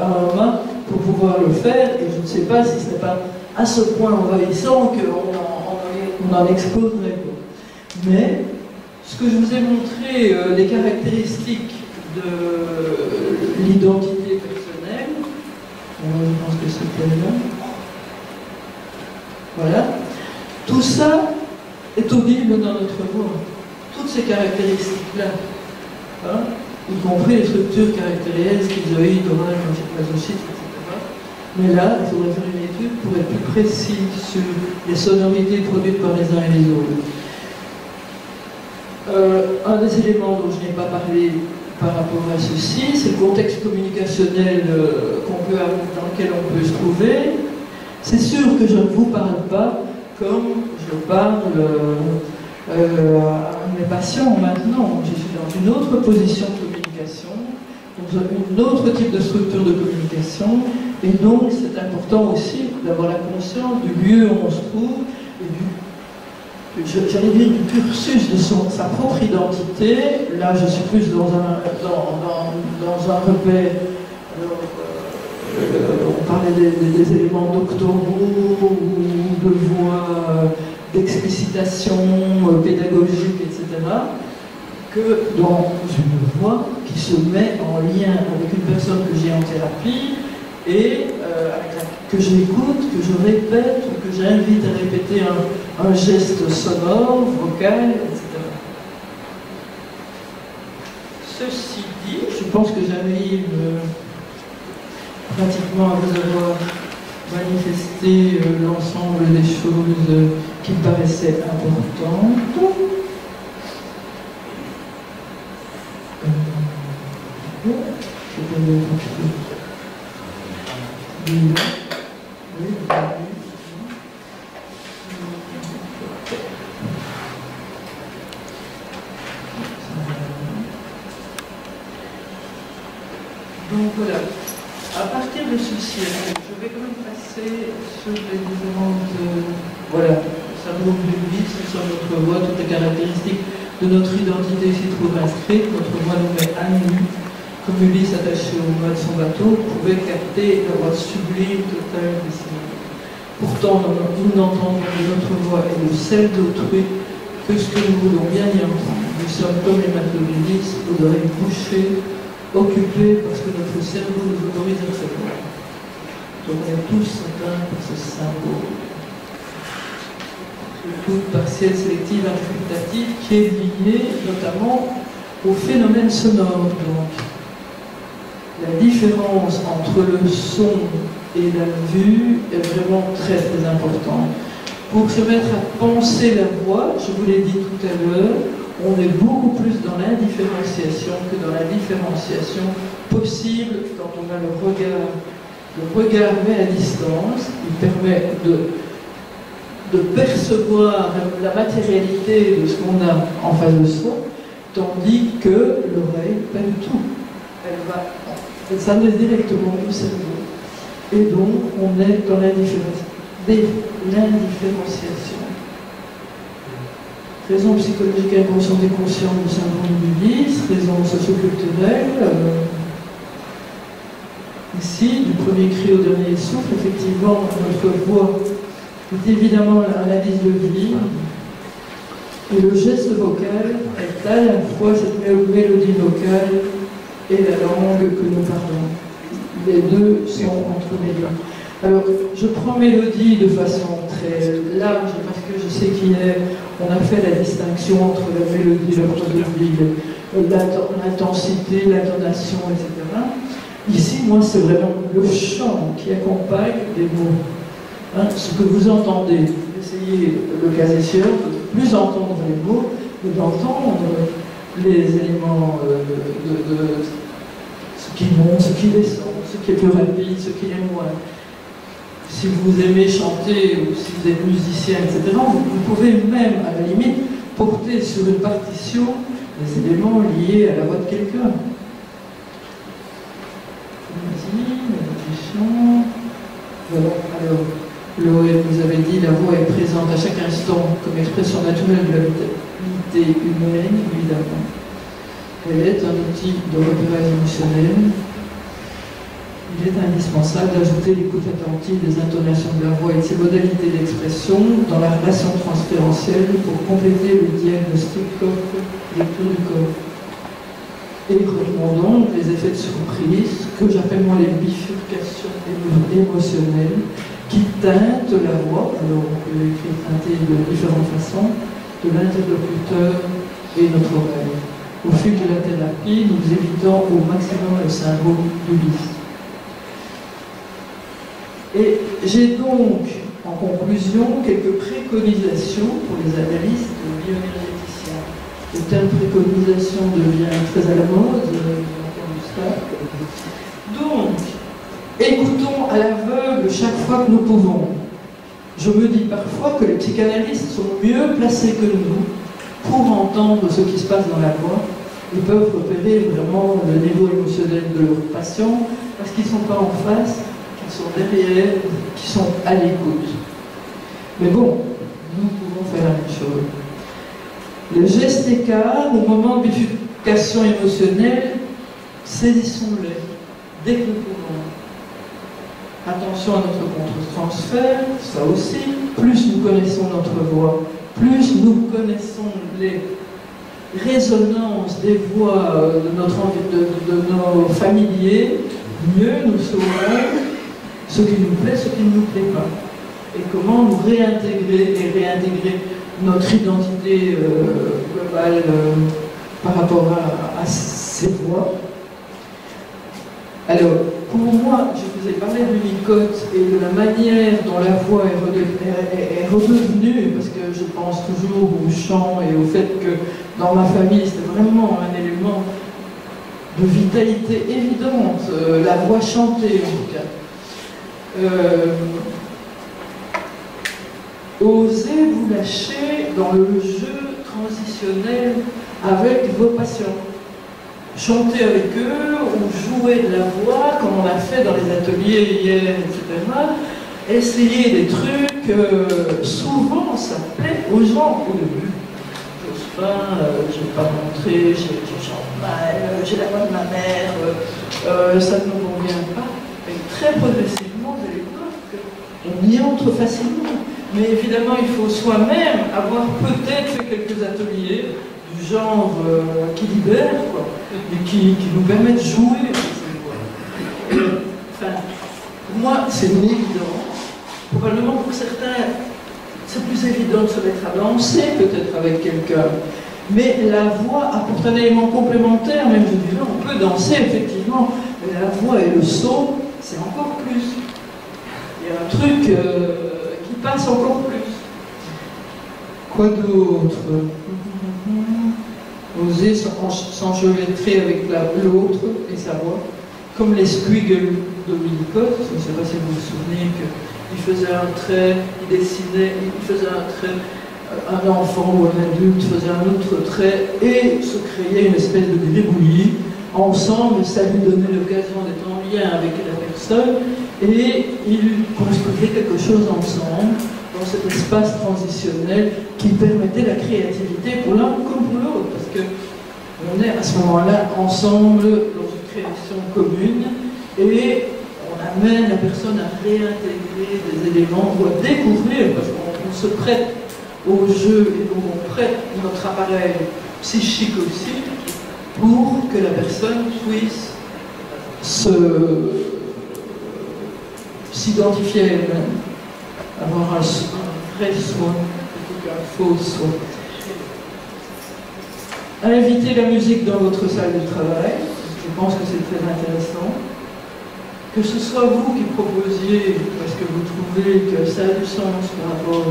à un mât pour pouvoir le faire, et je ne sais pas si ce n'est pas à ce point envahissant qu'on en exploserait. Mais ce que je vous ai montré, les caractéristiques de l'identité personnelle, je pense que c'était là. Voilà. Tout ça est audible dans notre voix. Toutes ces caractéristiques-là, hein, y compris les structures caractérielles, schizoïdes, orales, masochistes, etc. Mais là, il faudrait faire une étude pour être plus précis sur les sonorités produites par les uns et les autres. Un des éléments dont je n'ai pas parlé par rapport à ceci, c'est le contexte communicationnel dans lequel on peut se trouver. C'est sûr que je ne vous parle pas comme je parle à mes patients maintenant. Je suis dans une autre position de communication, dans un autre type de structure de communication, et donc c'est important aussi d'avoir la conscience du lieu où on se trouve et j'allais dire du cursus de sa propre identité. Là, je suis plus dans un repère. On parlait des éléments doctoraux ou de voix d'explicitation pédagogique, etc., que dans une voix qui se met en lien avec une personne que j'ai en thérapie et que j'écoute, que je répète ou que j'invite à répéter un geste sonore, vocal, etc. Ceci dit, je pense que j'arrive pratiquement à vous avoir manifesté l'ensemble des choses qui me paraissaient importantes. Donc voilà, à partir de ceci, je vais quand même passer sur les différentes, syndromes du vice, sur notre voix, toutes les caractéristiques de notre identité s'y trouvent inscrites. Notre voix nous met à nu, comme Ulysse attaché au mât de son bateau, pouvait capter la voix sublime, totale des signes. Pourtant, nous n'entendons de notre voix et de celle d'autrui que ce que nous voulons bien y entendre. Nous sommes comme les matelots d'Ulysse, aux oreilles bouchées, occupés parce que notre cerveau nous autorise à savoir. Donc on est tous atteints par ce symbole. Toute partielle sélective interprétative qui est liée notamment au phénomène sonore. Donc, la différence entre le son et la vue est vraiment très très importante. Pour se mettre à penser la voix, je vous l'ai dit tout à l'heure, on est beaucoup plus dans l'indifférenciation que dans la différenciation possible quand on a le regard. Le regard met à distance, il permet de percevoir la matérialité de ce qu'on a en face de soi, tandis que l'oreille, pas du tout. Elle s'adresse directement au cerveau. Et donc, on est dans l'indifférenciation. Raison psychologique inconsciente et consciente du syndrome d'Ulysse, raison socioculturelle. Ici, du premier cri au dernier souffle, effectivement, notre voix est évidemment un indice de vie. Et le geste vocal est à la fois cette mélodie vocale et la langue que nous parlons. Les deux sont entremêlés. Alors, je prends mélodie de façon très large parce que je sais on a fait la distinction entre la mélodie, la produit, l'intensité, l'intonation, etc. Ici, moi, c'est vraiment le chant qui accompagne les mots. Hein, ce que vous entendez, essayez, le cas échéant, de plus entendre les mots, mais d'entendre les éléments de ce qui monte, ce qui descend, ce qui est plus rapide, ce qui est moins. Si vous aimez chanter ou si vous êtes musicien, etc., vous pouvez même, à la limite, porter sur une partition des éléments liés à la voix de quelqu'un. Voilà. Alors, vous avez dit, la voix est présente à chaque instant comme expression naturelle de la vitalité humaine, évidemment. Elle est un outil de repérage émotionnel. Il est indispensable d'ajouter l'écoute attentive des intonations de la voix et de ses modalités d'expression dans la relation transférentielle pour compléter le diagnostic corps-lecture du corps. Et retrouvons donc les effets de surprise, que j'appelle moi les bifurcations émotionnelles, qui teintent la voix, alors on peut écrire teinter de différentes façons, de l'interlocuteur et notre oreille. Au fil de la thérapie, nous évitons au maximum le syndrome d'Ulysse. Et j'ai donc, en conclusion, quelques préconisations pour les analystes bioénergéticiens. Le terme préconisation devient très à la mode, donc, écoutons à l'aveugle chaque fois que nous pouvons. Je me dis parfois que les psychanalystes sont mieux placés que nous pour entendre ce qui se passe dans la voix. Ils peuvent repérer vraiment le niveau émotionnel de leurs patients parce qu'ils ne sont pas en face, qu'ils sont derrière, qu'ils sont à l'écoute. Mais bon, nous pouvons faire la même chose. Le geste écart, au moment de bifurcation émotionnelle, saisissons-les dès que nous pouvons. Attention à notre contre-transfert, ça aussi. Plus nous connaissons notre voix, plus nous connaissons les résonances des voix de nos familiers, mieux nous saurons ce qui nous plaît, ce qui ne nous plaît pas. Et comment nous réintégrer notre identité globale par rapport à ces voix. Alors, pour moi, je vous ai parlé de l'Unicode et de la manière dont la voix est redevenue, parce que je pense toujours au chant et au fait que dans ma famille, c'était vraiment un élément de vitalité évidente, la voix chantée en tout cas. Osez vous lâcher dans le jeu transitionnel avec vos patients. Chanter avec eux ou jouer de la voix, comme on a fait dans les ateliers hier, etc. Essayer des trucs, souvent ça plaît aux gens au début. J'ose pas, je ne vais pas montrer, je chante mal, j'ai la voix de ma mère, ça ne me convient pas. Et très progressivement, vous allez voir qu'on y entre facilement. Mais évidemment, il faut soi-même avoir peut-être fait quelques ateliers du genre qui libèrent, quoi, et qui nous permettent de jouer. Enfin, pour moi, c'est une évidence. Probablement pour certains, c'est plus évident de se mettre à danser, peut-être avec quelqu'un. Mais la voix apporte un élément complémentaire, même je dirais, on peut danser effectivement, mais la voix et le son, c'est encore plus. Il y a un truc qui passe encore plus. Quoi d'autre? Oser s'enchevêtrer avec l'autre et sa voix, comme les squiggles de Winnicott. Je ne sais pas si vous vous souvenez qu'il faisait un trait, il dessinait, il faisait un trait, un enfant ou un adulte faisait un autre trait et se créait une espèce de gribouillis. Ensemble, ça lui donnait l'occasion d'être en lien avec la personne et ils construisaient quelque chose ensemble dans cet espace transitionnel qui permettait la créativité pour l'un comme pour l'autre, parce qu'on est à ce moment-là ensemble dans une création commune et on amène la personne à réintégrer des éléments, on doit découvrir, parce qu'on se prête au jeu et donc on prête notre appareil psychique aussi pour que la personne puisse s'identifier à elle-même, avoir un vrai soi plutôt qu'un faux soi. Invitez la musique dans votre salle de travail, je pense que c'est très intéressant. Que ce soit vous qui proposiez, parce que vous trouvez que ça a du sens par rapport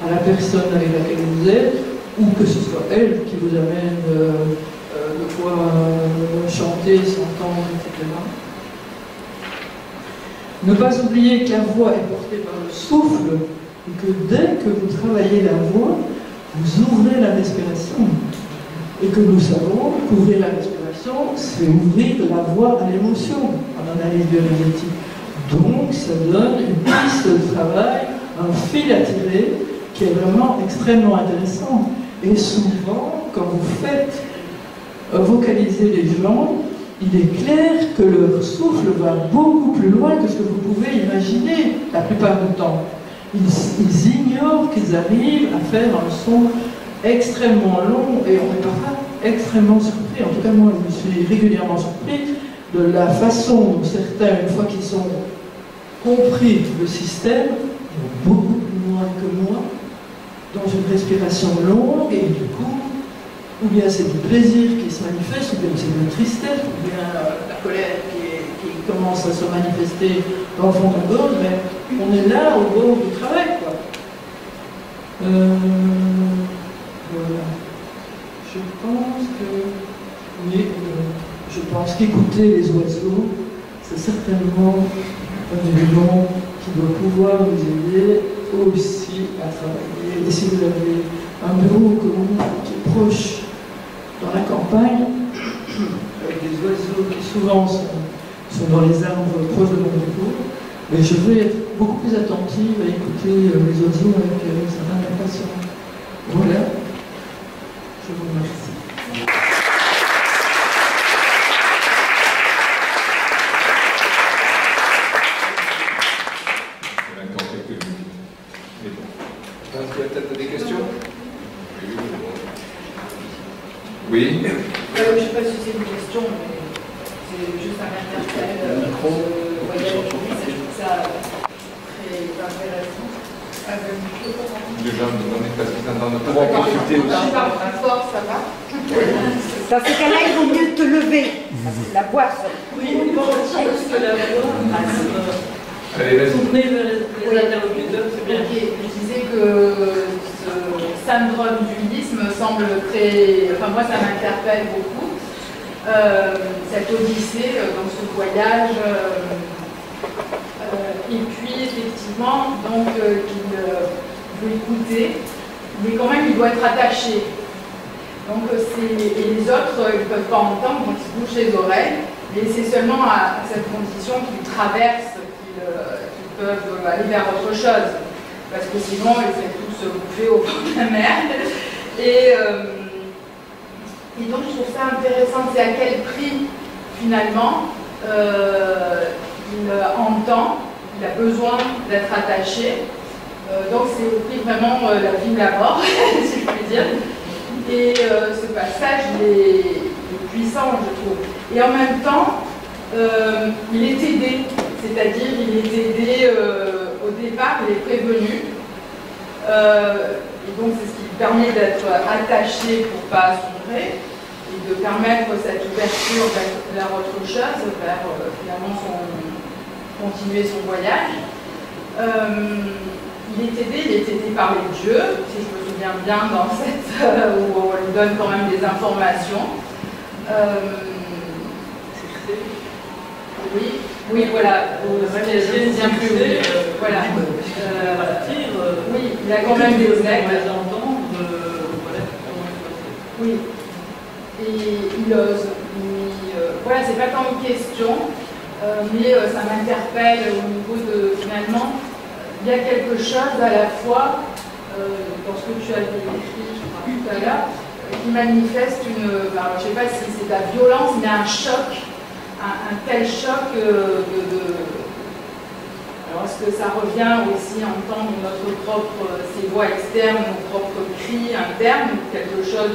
à la personne avec laquelle vous êtes, ou que ce soit elle qui vous amène de quoi chanter, s'entendre, etc. Ne pas oublier que la voix est portée par le souffle, et que dès que vous travaillez la voix, vous ouvrez la respiration. Et que nous savons qu'ouvrir la respiration, c'est ouvrir la voie à l'émotion en analyse bioénergétique. Donc, ça donne une piste de travail, un fil à tirer qui est vraiment extrêmement intéressant. Et souvent, quand vous faites vocaliser les gens, il est clair que leur souffle va beaucoup plus loin que ce que vous pouvez imaginer la plupart du temps. Ils ignorent qu'ils arrivent à faire un son extrêmement long et on n'est pas extrêmement surpris, en tout cas moi je me suis régulièrement surpris de la façon dont certains, une fois qu'ils sont compris le système, vont beaucoup plus loin que moi, dans une respiration longue, et du coup, ou bien c'est du plaisir qui se manifeste, ou bien c'est de la tristesse, ou bien la colère qui commence à se manifester dans le fond de la gorge, mais on est là au bord du travail, quoi. Voilà. Je pense que, oui, je pense qu'écouter les oiseaux, c'est certainement un élément qui doit pouvoir nous aider aussi à travailler. Et si vous avez un bureau commun qui est proche dans la campagne, avec des oiseaux qui souvent sont dans les arbres proches de mon bureau, mais je vais être beaucoup plus attentive à écouter les oiseaux avec une certaine impatience. Voilà. Je vous remercie. Il y a peut-être des questions? Oui. Je ne sais pas si c'est une question, mais c'est juste un interpelle. Voyage je trouve ça très intéressant. Les gens nous donnent parce qu'ils entendent pas la consulter aussi. Je parle très fort, ça va? Dans ce cas-là, il vaut mieux te lever. La voix. Oui, bon, parce que la voix, Allez, vas-y. tourner vers les interlocuteurs, c'est bien. Ok, je disais que ce syndrome du lys me semble très... Enfin, moi, ça m'interpelle beaucoup. Cette odyssée dans ce voyage. Et puis, effectivement, donc, qu'il veut écouter, mais quand même, il doit être attaché. Donc, et les autres, ils ne peuvent pas entendre, donc ils se bouchent les oreilles. Et c'est seulement à cette condition qu'ils traversent qu'ils peuvent aller vers autre chose. Parce que sinon, ils seraient tous bouffés au fond de la mer. Et donc, je trouve ça intéressant. C'est à quel prix, finalement, il entend, il a besoin d'être attaché. Donc, c'est au prix vraiment la vie ou la mort, si je puis dire. Et ce passage, il est puissant, je trouve. Et en même temps, il est aidé. C'est-à-dire, il est aidé au départ, il est prévenu. Et donc, c'est ce qui lui permet d'être attaché pour ne pas sombrer et de permettre cette ouverture vers autre chose, vers finalement continuer son voyage. Il est aidé par les dieux, si je me souviens bien, dans cette où on lui donne quand même des informations. Oui. Oui, voilà. Bien plus. Voilà. Oui, il a quand même des aides. Oui. Et il ose. Voilà, c'est pas tant une question, mais ça m'interpelle au niveau de, finalement, il y a quelque chose à la fois, dans ce que tu as écrit tout à l'heure, qui manifeste une, je ne sais pas si c'est de la violence, mais un choc. Un tel choc alors est-ce que ça revient aussi à entendre notre propre, ces voix externes, nos propres cris internes, quelque chose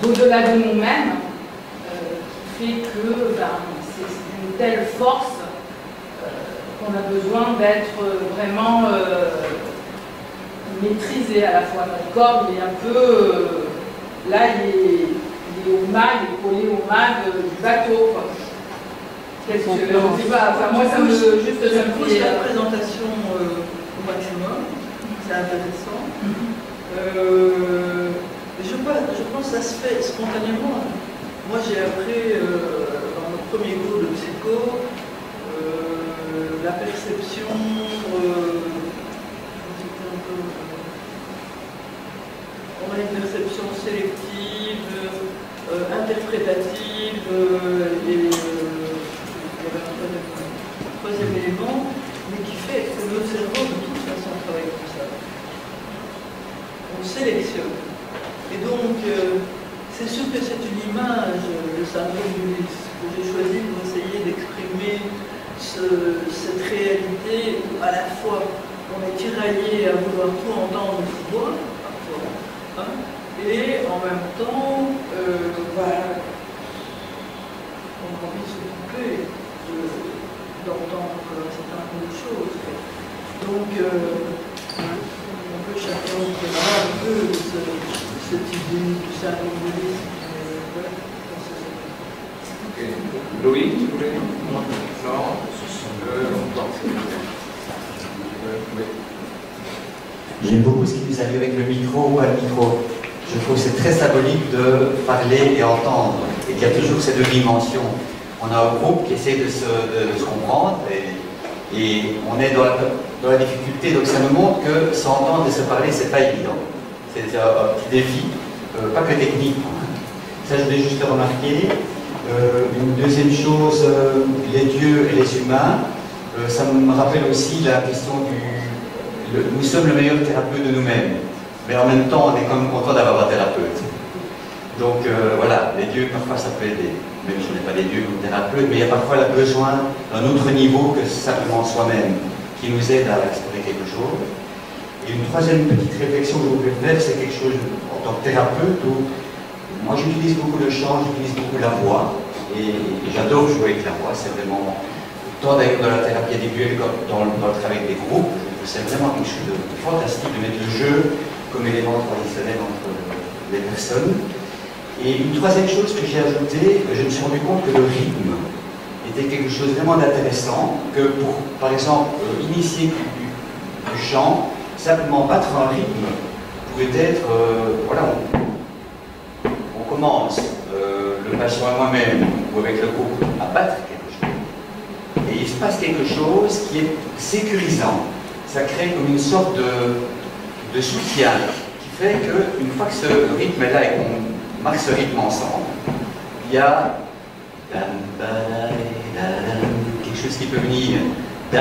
d'au-delà de nous-mêmes, qui fait que c'est une telle force qu'on a besoin d'être vraiment maîtrisé à la fois. Notre corps, il est un peu, là il est au mât, il est collé au mât du bateau. Qu'est-ce que je ne sais pas, enfin, moi ça me fait la présentation au maximum, c'est intéressant. Je pense que ça se fait spontanément. Moi j'ai appris dans mon premier cours de psycho la perception, on a une perception sélective, interprétative, et il y avait un troisième élément, mais qui fait que le cerveau de toute façon travaille comme ça. On sélectionne. Et donc, c'est sûr que c'est une image, le syndrome du lys, que j'ai choisi pour essayer d'exprimer cette réalité où à la fois on est tiraillé à vouloir tout entendre, tout voir, parfois, hein, et en même temps, voilà, on a envie de s'occuper, d'entendre un certain nombre de choses. Donc, on peut chacun voir un peu cette idée du symbolique. Voilà. Ok. Louis, tu voulais? Non. Oui. J'aime beaucoup ce qui nous arrive avec le micro ou pas le micro. Je trouve que c'est très symbolique de parler et entendre, et qu'il y a toujours ces deux dimensions. On a un groupe qui essaie de se comprendre, et on est dans la difficulté, donc ça nous montre que s'entendre et se parler, c'est pas évident. C'est un petit défi, pas que technique. Ça, je voulais juste remarquer. Une deuxième chose, les dieux et les humains, ça me rappelle aussi la question nous sommes le meilleur thérapeute de nous-mêmes, mais en même temps, on est quand même content d'avoir un thérapeute. Donc voilà, les dieux, parfois ça peut aider. Même si on n'est pas des dieux comme thérapeutes, mais il y a parfois le besoin d'un autre niveau que simplement soi-même, qui nous aide à explorer quelque chose. Et une troisième petite réflexion que je voudrais faire, c'est quelque chose en tant que thérapeute où moi j'utilise beaucoup le chant, j'utilise beaucoup la voix, et j'adore jouer avec la voix, c'est vraiment, tant d'ailleurs dans la thérapie individuelle comme dans le travail avec des groupes, c'est vraiment quelque chose de fantastique de mettre le jeu comme élément traditionnel entre les personnes. Et une troisième chose que j'ai ajoutée, je me suis rendu compte que le rythme était quelque chose vraiment d'intéressant, que pour, par exemple, initier du chant, simplement battre un rythme pouvait être, voilà, on commence, le patient à moi-même, ou avec le groupe, à battre quelque chose. Et il se passe quelque chose qui est sécurisant. Ça crée comme une sorte de soutien qui fait qu'une fois que ce rythme est là et qu'on marque ce rythme ensemble, il y a quelque chose qui peut venir, puis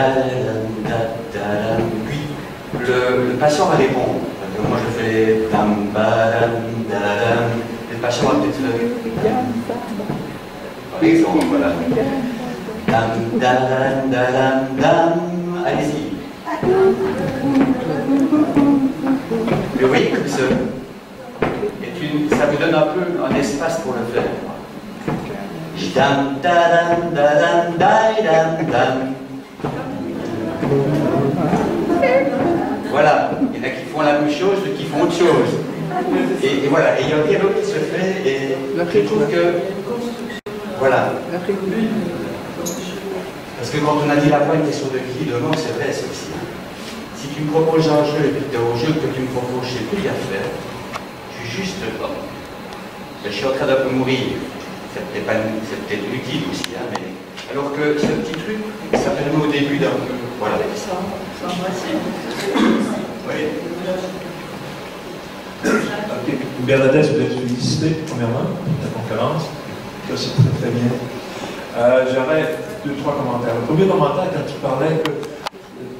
le patient va répondre. Moi je fais le patient va peut-être faire par exemple, voilà. Allez-y. Mais oui, comme ça. Et ça vous donne un peu un espace pour le faire. Voilà, il y en a qui font la même chose, d'autres qui font autre chose. Et voilà, et il y a un dialogue qui se fait, et je trouve que. Voilà. Parce que quand on a dit la voix, une question de qui, de non, c'est vrai, c'est aussi. Si tu me proposes un jeu et puis tu es au jeu que tu me proposes, je ne sais plus rien faire, je suis juste là. Je suis en train d'un peu mourir. C'est peut-être utile aussi, hein, mais. Alors que ce petit truc, ça permet au début d'un peu. Voilà. Ça embrasser. Oui. Ok. Bernadette, je voulais te féliciter, premièrement, pour ta conférence. Ça, c'est très, très bien. J'aurais 2-3 commentaires. Le premier commentaire, quand tu parlais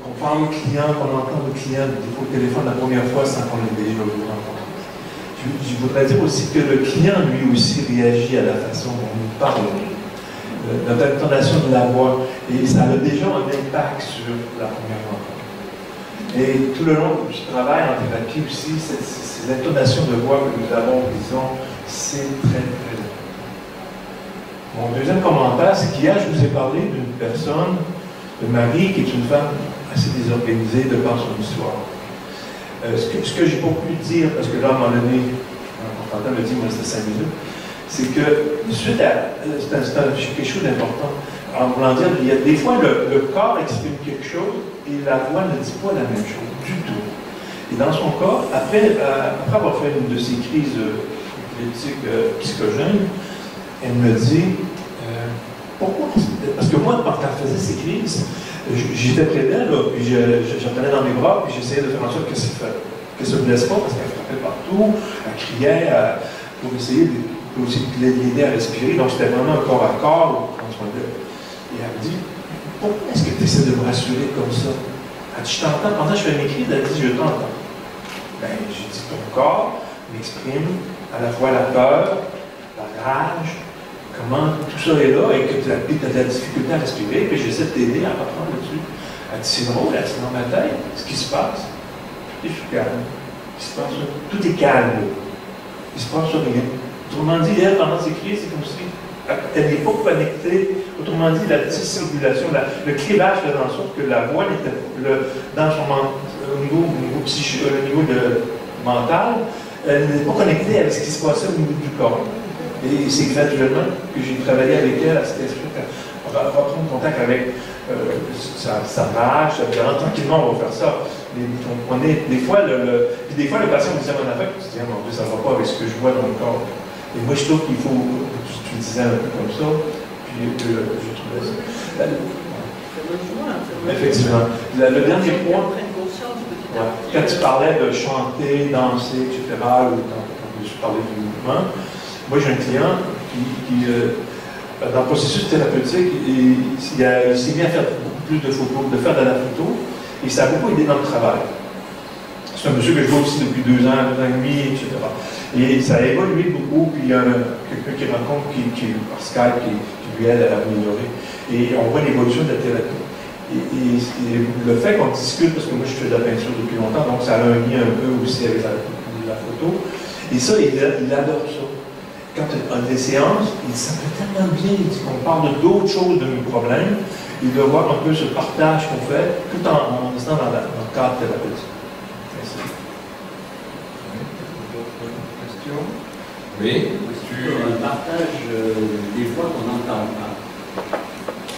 qu'on parle au client, qu'on entend le client au téléphone la première fois sans qu'on l'ait déjà rencontré. Je voudrais dire aussi que le client, lui aussi, réagit à la façon dont il parle. Notre intonation de la voix, et ça a déjà un impact sur la première rencontre. Et tout le long du travail en thérapie aussi, ces intonations de voix que nous avons, disons, c'est très, très important. Mon deuxième commentaire, c'est qu'hier, je vous ai parlé d'une personne, de Marie, qui est une femme assez désorganisée de par son histoire. Ce que j'ai pas pu dire, parce que là, à un moment donné, Constantin me dit, moi, c'était 5 minutes, c'est que, suite à. C'est quelque chose d'important. En voulant dire, il y a des fois, le corps exprime quelque chose et la voix ne dit pas la même chose du tout. Et dans son corps, après avoir fait une de ces crises épileptiques psychogènes, elle me dit pourquoi? Parce que moi, quand elle faisait ces crises, j'étais près d'elle, puis j'entendais dans mes bras, puis j'essayais de faire en sorte que ça ne se blesse pas, parce qu'elle frappait partout, elle criait pour essayer de l'aider à respirer. Donc c'était vraiment un corps à corps, prendre soin d'elle. Et elle me dit pourquoi est-ce que tu essaies de me rassurer comme ça? Elle dit je t'entends, pendant que je fais mes crises, elle dit je t'entends. Ben, j'ai dit ton corps m'exprime à la fois la peur, la rage, comment tout ça est là et que tu as de la difficulté à respirer, puis j'essaie de t'aider à reprendre le truc. Elle dit c'est drôle, elle dit dans ma tête, ce qui se passe, tout est calme. Ce qui se passe, tout est calme. il ne se passe rien. Autrement dit, elle, pendant ses crises, c'est comme si elle n'est pas connectée. Autrement dit, la dysrégulation, le clivage faisait en sorte que la voix n'était dans son au niveau mental, elle n'est pas connectée avec ce qui se passait au niveau du corps. Et c'est graduellement que j'ai travaillé avec elle à cet esprit, on va prendre contact avec sa rage, tranquillement on va faire ça. Des fois, le patient me dit à mon affaire, je dis, mon Dieu, ça ne va pas avec ce que je vois dans le corps. Et moi, je trouve qu'il faut, tu le disais un peu comme ça, puis je trouvais ça. Effectivement. Le dernier point, quand tu parlais de chanter, danser, etc., ou quand tu parlais du mouvement, moi j'ai un client qui dans le processus thérapeutique, il s'est mis à faire beaucoup plus de photos, de faire de la photo, et ça a beaucoup aidé dans le travail. C'est un monsieur que je vois aussi depuis 2 ans, 2 ans et demi, etc. Et ça a évolué beaucoup, puis il y a quelqu'un qui rencontre qui par Skype, qui lui aide à l'améliorer. Et on voit l'évolution de la thérapie. Et le fait qu'on discute, parce que moi je fais de la peinture depuis longtemps, donc ça a un lien un peu aussi avec la photo. Et ça, il adore ça. Quand on a des séances, ça fait tellement bien qu'on parle d'autres choses de nos problèmes, et de voir un peu ce partage qu'on fait, tout en restant dans le cadre thérapeutique. Merci. D'autres questions? Oui, un partage des fois qu'on n'entend pas.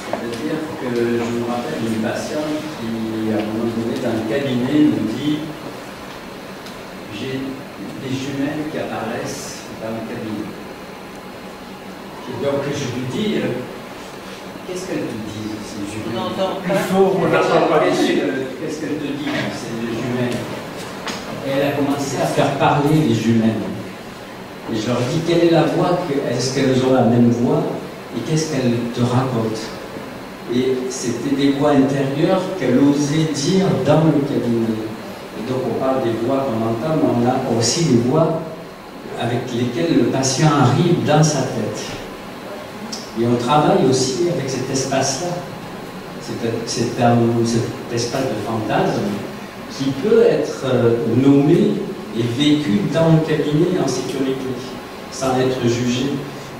C'est-à-dire que je me rappelle d'une patiente qui, à un moment donné, dans le cabinet, me dit « J'ai des jumelles qui apparaissent dans le cabinet. » Et donc je lui dis « Qu'est-ce qu'elles te disent, ces jumelles ?» On n'entend pas. Qu'est-ce qu'elles te disent, ces jumelles? Et elle a commencé à faire parler les jumelles. Et je leur dis, quelle est la voix, est-ce qu'elles ont la même voix et qu'est-ce qu'elles te racontent? Et c'était des voix intérieures qu'elle osait dire dans le cabinet. Et donc on parle des voix qu'on entend, mais on a aussi des voix avec lesquelles le patient arrive dans sa tête. Et on travaille aussi avec cet espace-là, cet espace de fantasme qui peut être nommé et vécu dans le cabinet en sécurité, sans être jugé.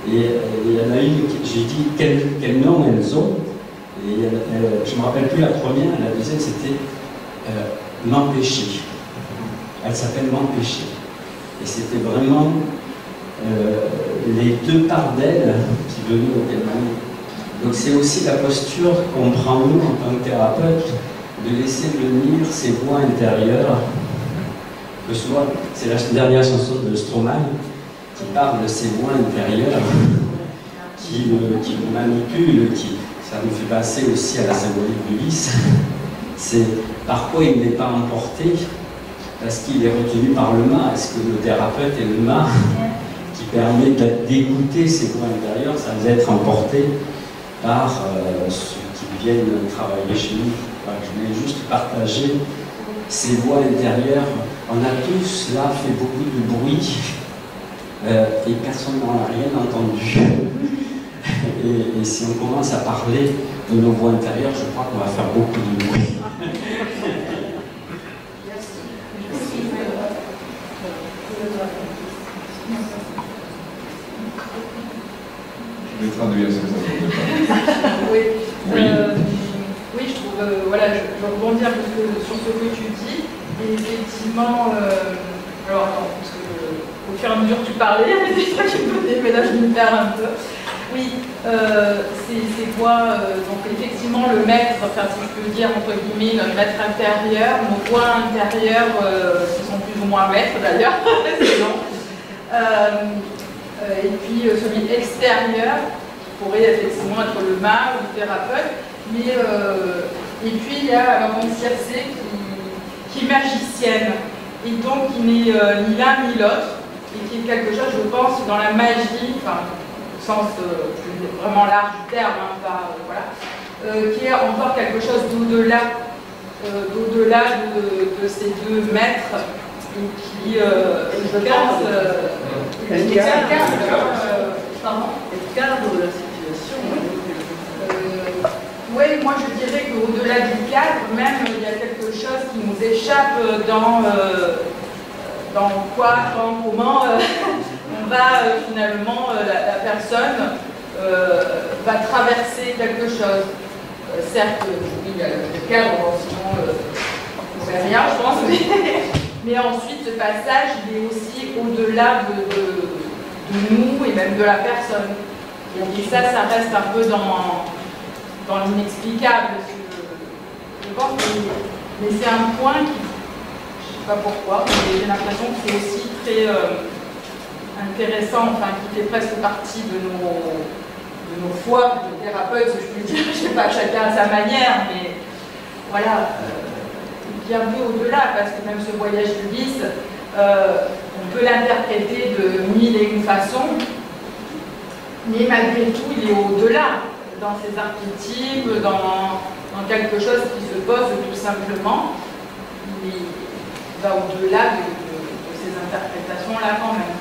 Et il y en a une, j'ai dit quel nom elles ont, et je ne me rappelle plus la première, la deuxième c'était m'empêcher. Elle s'appelle m'empêcher. Et c'était vraiment les deux parts d'elle qui venaient au cabinet. Donc c'est aussi la posture qu'on prend nous en tant que thérapeute, de laisser venir ces voix intérieures. Que soit, c'est la dernière chanson de Stromae qui parle de ces voix intérieures qui me manipulent, ça me fait passer aussi à la symbolique du vice. C'est par quoi il n'est pas emporté, parce qu'il est retenu par le mât. Est-ce que le thérapeute est le mât qui permet d'écouter ces voix intérieures sans être emporté par ceux qui viennent travailler chez nous? Enfin, je voulais juste partager ces voix intérieures. On a tous là fait beaucoup de bruit et personne n'en a rien entendu. Et si on commence à parler de nos voix intérieures, je crois qu'on va faire beaucoup de bruit. Je vais traduire ça. Oui. Oui. Oui, je trouve, voilà, je rebondis un peu sur ce que tu dis. Et effectivement, alors attends, parce que au fur et à mesure que tu parlais, il y avait des fois qui me venaient, mais là je me perds un peu. Oui, ces voix, donc effectivement le maître, enfin si je peux dire entre guillemets, notre maître intérieur, nos voix intérieures, qui sont plus ou moins maîtres d'ailleurs, sinon. Et puis celui extérieur, qui pourrait effectivement être le mât ou le thérapeute, mais et puis il y a la maman Circé qui est magicienne, et donc qui n'est ni l'un ni l'autre, et qui est quelque chose, je pense, dans la magie, enfin, au sens vraiment large du terme, hein, pas, voilà, qui est encore quelque chose d'au-delà de ces deux maîtres, et qui, je pense, cadre de la situation. Oui, moi je dirais qu'au-delà du cadre, même il y a quelque chose qui nous échappe dans quoi, quand, comment, va finalement, la personne va traverser quelque chose. Certes, il y a le cadre, sinon on ne fait rien, je pense, mais ensuite ce passage, il est aussi au-delà de nous et même de la personne. Et ça reste un peu dans l'inexplicable, je pense, mais c'est un point qui, je ne sais pas pourquoi, mais j'ai l'impression que c'est aussi très intéressant, enfin qui fait presque partie de nos foi de thérapeute, je peux dire, je ne sais pas, chacun à sa manière, mais voilà, bien peu au-delà, parce que même ce voyage de Lys, on peut l'interpréter de mille et une façons, mais malgré tout, il est au-delà, dans ses archétypes, dans quelque chose qui se pose tout simplement, il va au-delà de ces interprétations-là quand même.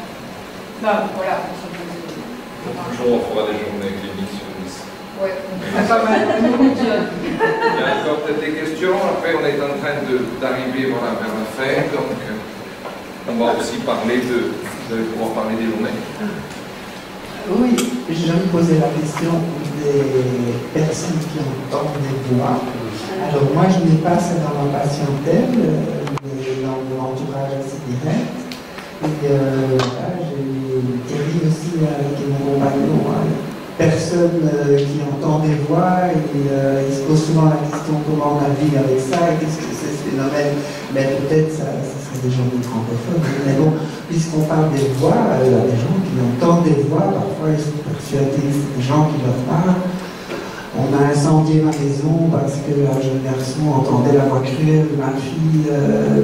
Non, voilà. Un jour, on fera des journées cliniques sur Lys. Ouais, c'est pas mal. Il y a encore peut-être des questions. Après, on est en train d'arriver voilà, vers la fin. Donc, on va aussi parler de... Vous allez pouvoir parler des journées. Oui, j'ai jamais posé la question des personnes qui entendent des voix. Alors moi, je n'ai pas ça dans ma patientèle, mais dans mon entourage assez direct. Et voilà, j'ai Thierry aussi, qui est mon compagnon, personne qui entend des voix, et il se pose souvent la question comment on a vécu avec ça, et qu'est-ce que c'est ce phénomène. Mais peut-être ça serait des gens francophones. Mais bon, puisqu'on parle des voix, il y a des gens qui entendent des voix, parfois ils sont persuadés que c'est des gens qui leur parlent. On a incendié ma maison parce qu'un jeune garçon entendait la voix cruelle de ma fille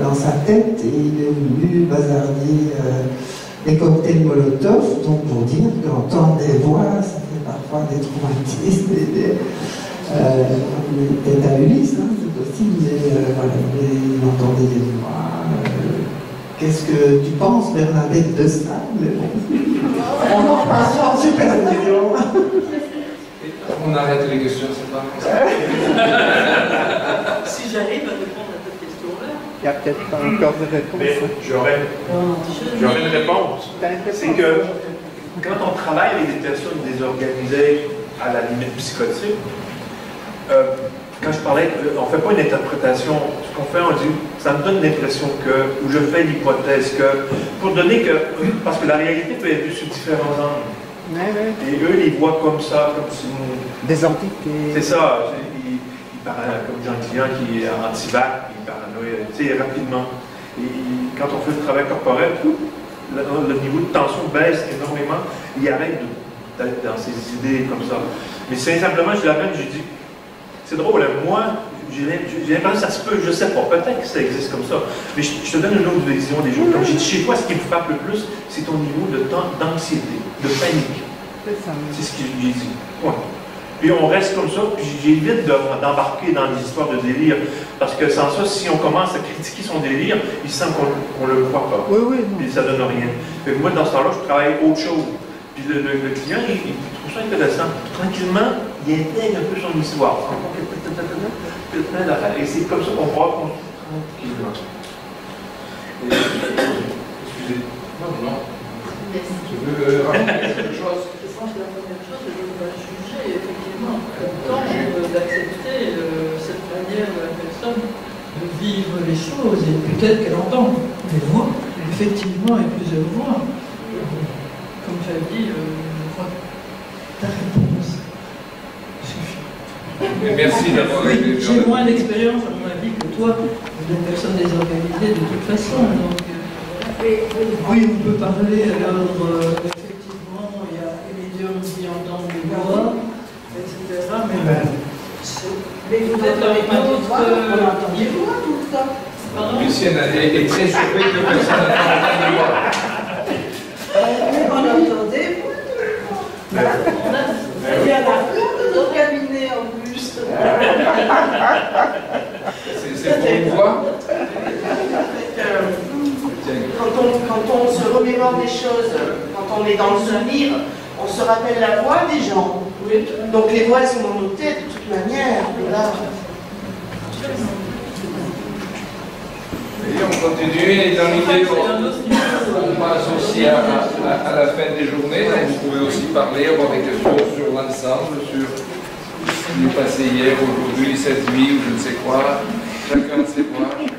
dans sa tête et il est venu bazarder des cocktails Molotov. Donc pour dire qu'entendre des voix, ça fait parfois des traumatismes et des à Ulysse, hein, c'est possible, mais voilà, il entendait des voix. Qu'est-ce que tu penses, Bernadette, de ça? Mais bon, on en parle, super dur. On arrête les questions, c'est pas Si j'arrive à répondre à cette question-là. Il n'y a peut-être pas encore de réponse. Mais j'aurais une réponse. C'est que quand on travaille avec des personnes désorganisées à la limite psychotique, quand je parlais, on ne fait pas une interprétation. Ce qu'on fait, on dit, ça me donne l'impression que, ou je fais l'hypothèse que, pour donner que, parce que la réalité peut être vue sous différents angles. Et eux, ils voient comme ça, comme si... Des entités. C'est ça. Ils parlent comme Jean Client qui est anti-vac, il paranoïa, tu sais, rapidement. Et quand on fait le travail corporel, le niveau de tension baisse énormément. Il arrête d'être dans ses idées comme ça. Mais c'est simplement, je l'amène, je dis, c'est drôle, moi, j'ai l'impression que ça se peut, je sais pas, peut-être que ça existe comme ça. Mais je te donne une autre vision des choses. Comme j'ai dit, chez toi, ce qui me frappe le plus, c'est ton niveau d'anxiété, de panique. C'est ce que j'ai dit. Ouais. Puis on reste comme ça, puis j'évite d'embarquer dans des histoires de délire. Parce que sans ça, si on commence à critiquer son délire, il sent qu'on ne le voit pas. Oui, oui. Puis ça ne donne rien. Fait que moi, dans ce temps-là, je travaille autre chose. Puis le client, il trouve ça intéressant. Tranquillement, il intègre un peu son histoire. Plein d'affaires. Et c'est comme ça qu'on va tranquillement. Excusez. Non. Tu veux rajouter quelque chose? Je pense que la première chose, c'est de ne pas juger, effectivement, le temps d'accepter cette manière de la personne de vivre les choses, et peut-être qu'elle entend des voix, effectivement, et plusieurs voix. Comme tu as dit, je crois que ta réponse suffit. Mais merci d'avoir été. J'ai moins d'expérience, à mon avis, que toi, d'une personne désorganisée de toute façon. Donc, oui, on peut parler, alors, effectivement, il y a les médiums qui entendent des voix, etc. Mais vous êtes avec ma petite... On entend des voix tout le temps. Pardon? Lucienne est très surprise que personne n'entende des voix. On entend des voix tout le temps. Il y en a plein de nos cabinets en plus. C'est pour une voix? Quand on se remémore des choses, quand on est dans le souvenir, on se rappelle la voix des gens. Donc les voix sont dans nos têtes de toute manière. Là. Et on continue, et dans l'idée, on passe aussi à la fin des journées. Donc vous pouvez aussi parler, avoir des questions sur l'ensemble, sur ce qui est passé hier, aujourd'hui, cette nuit, ou je ne sais quoi. Chacun sait quoi.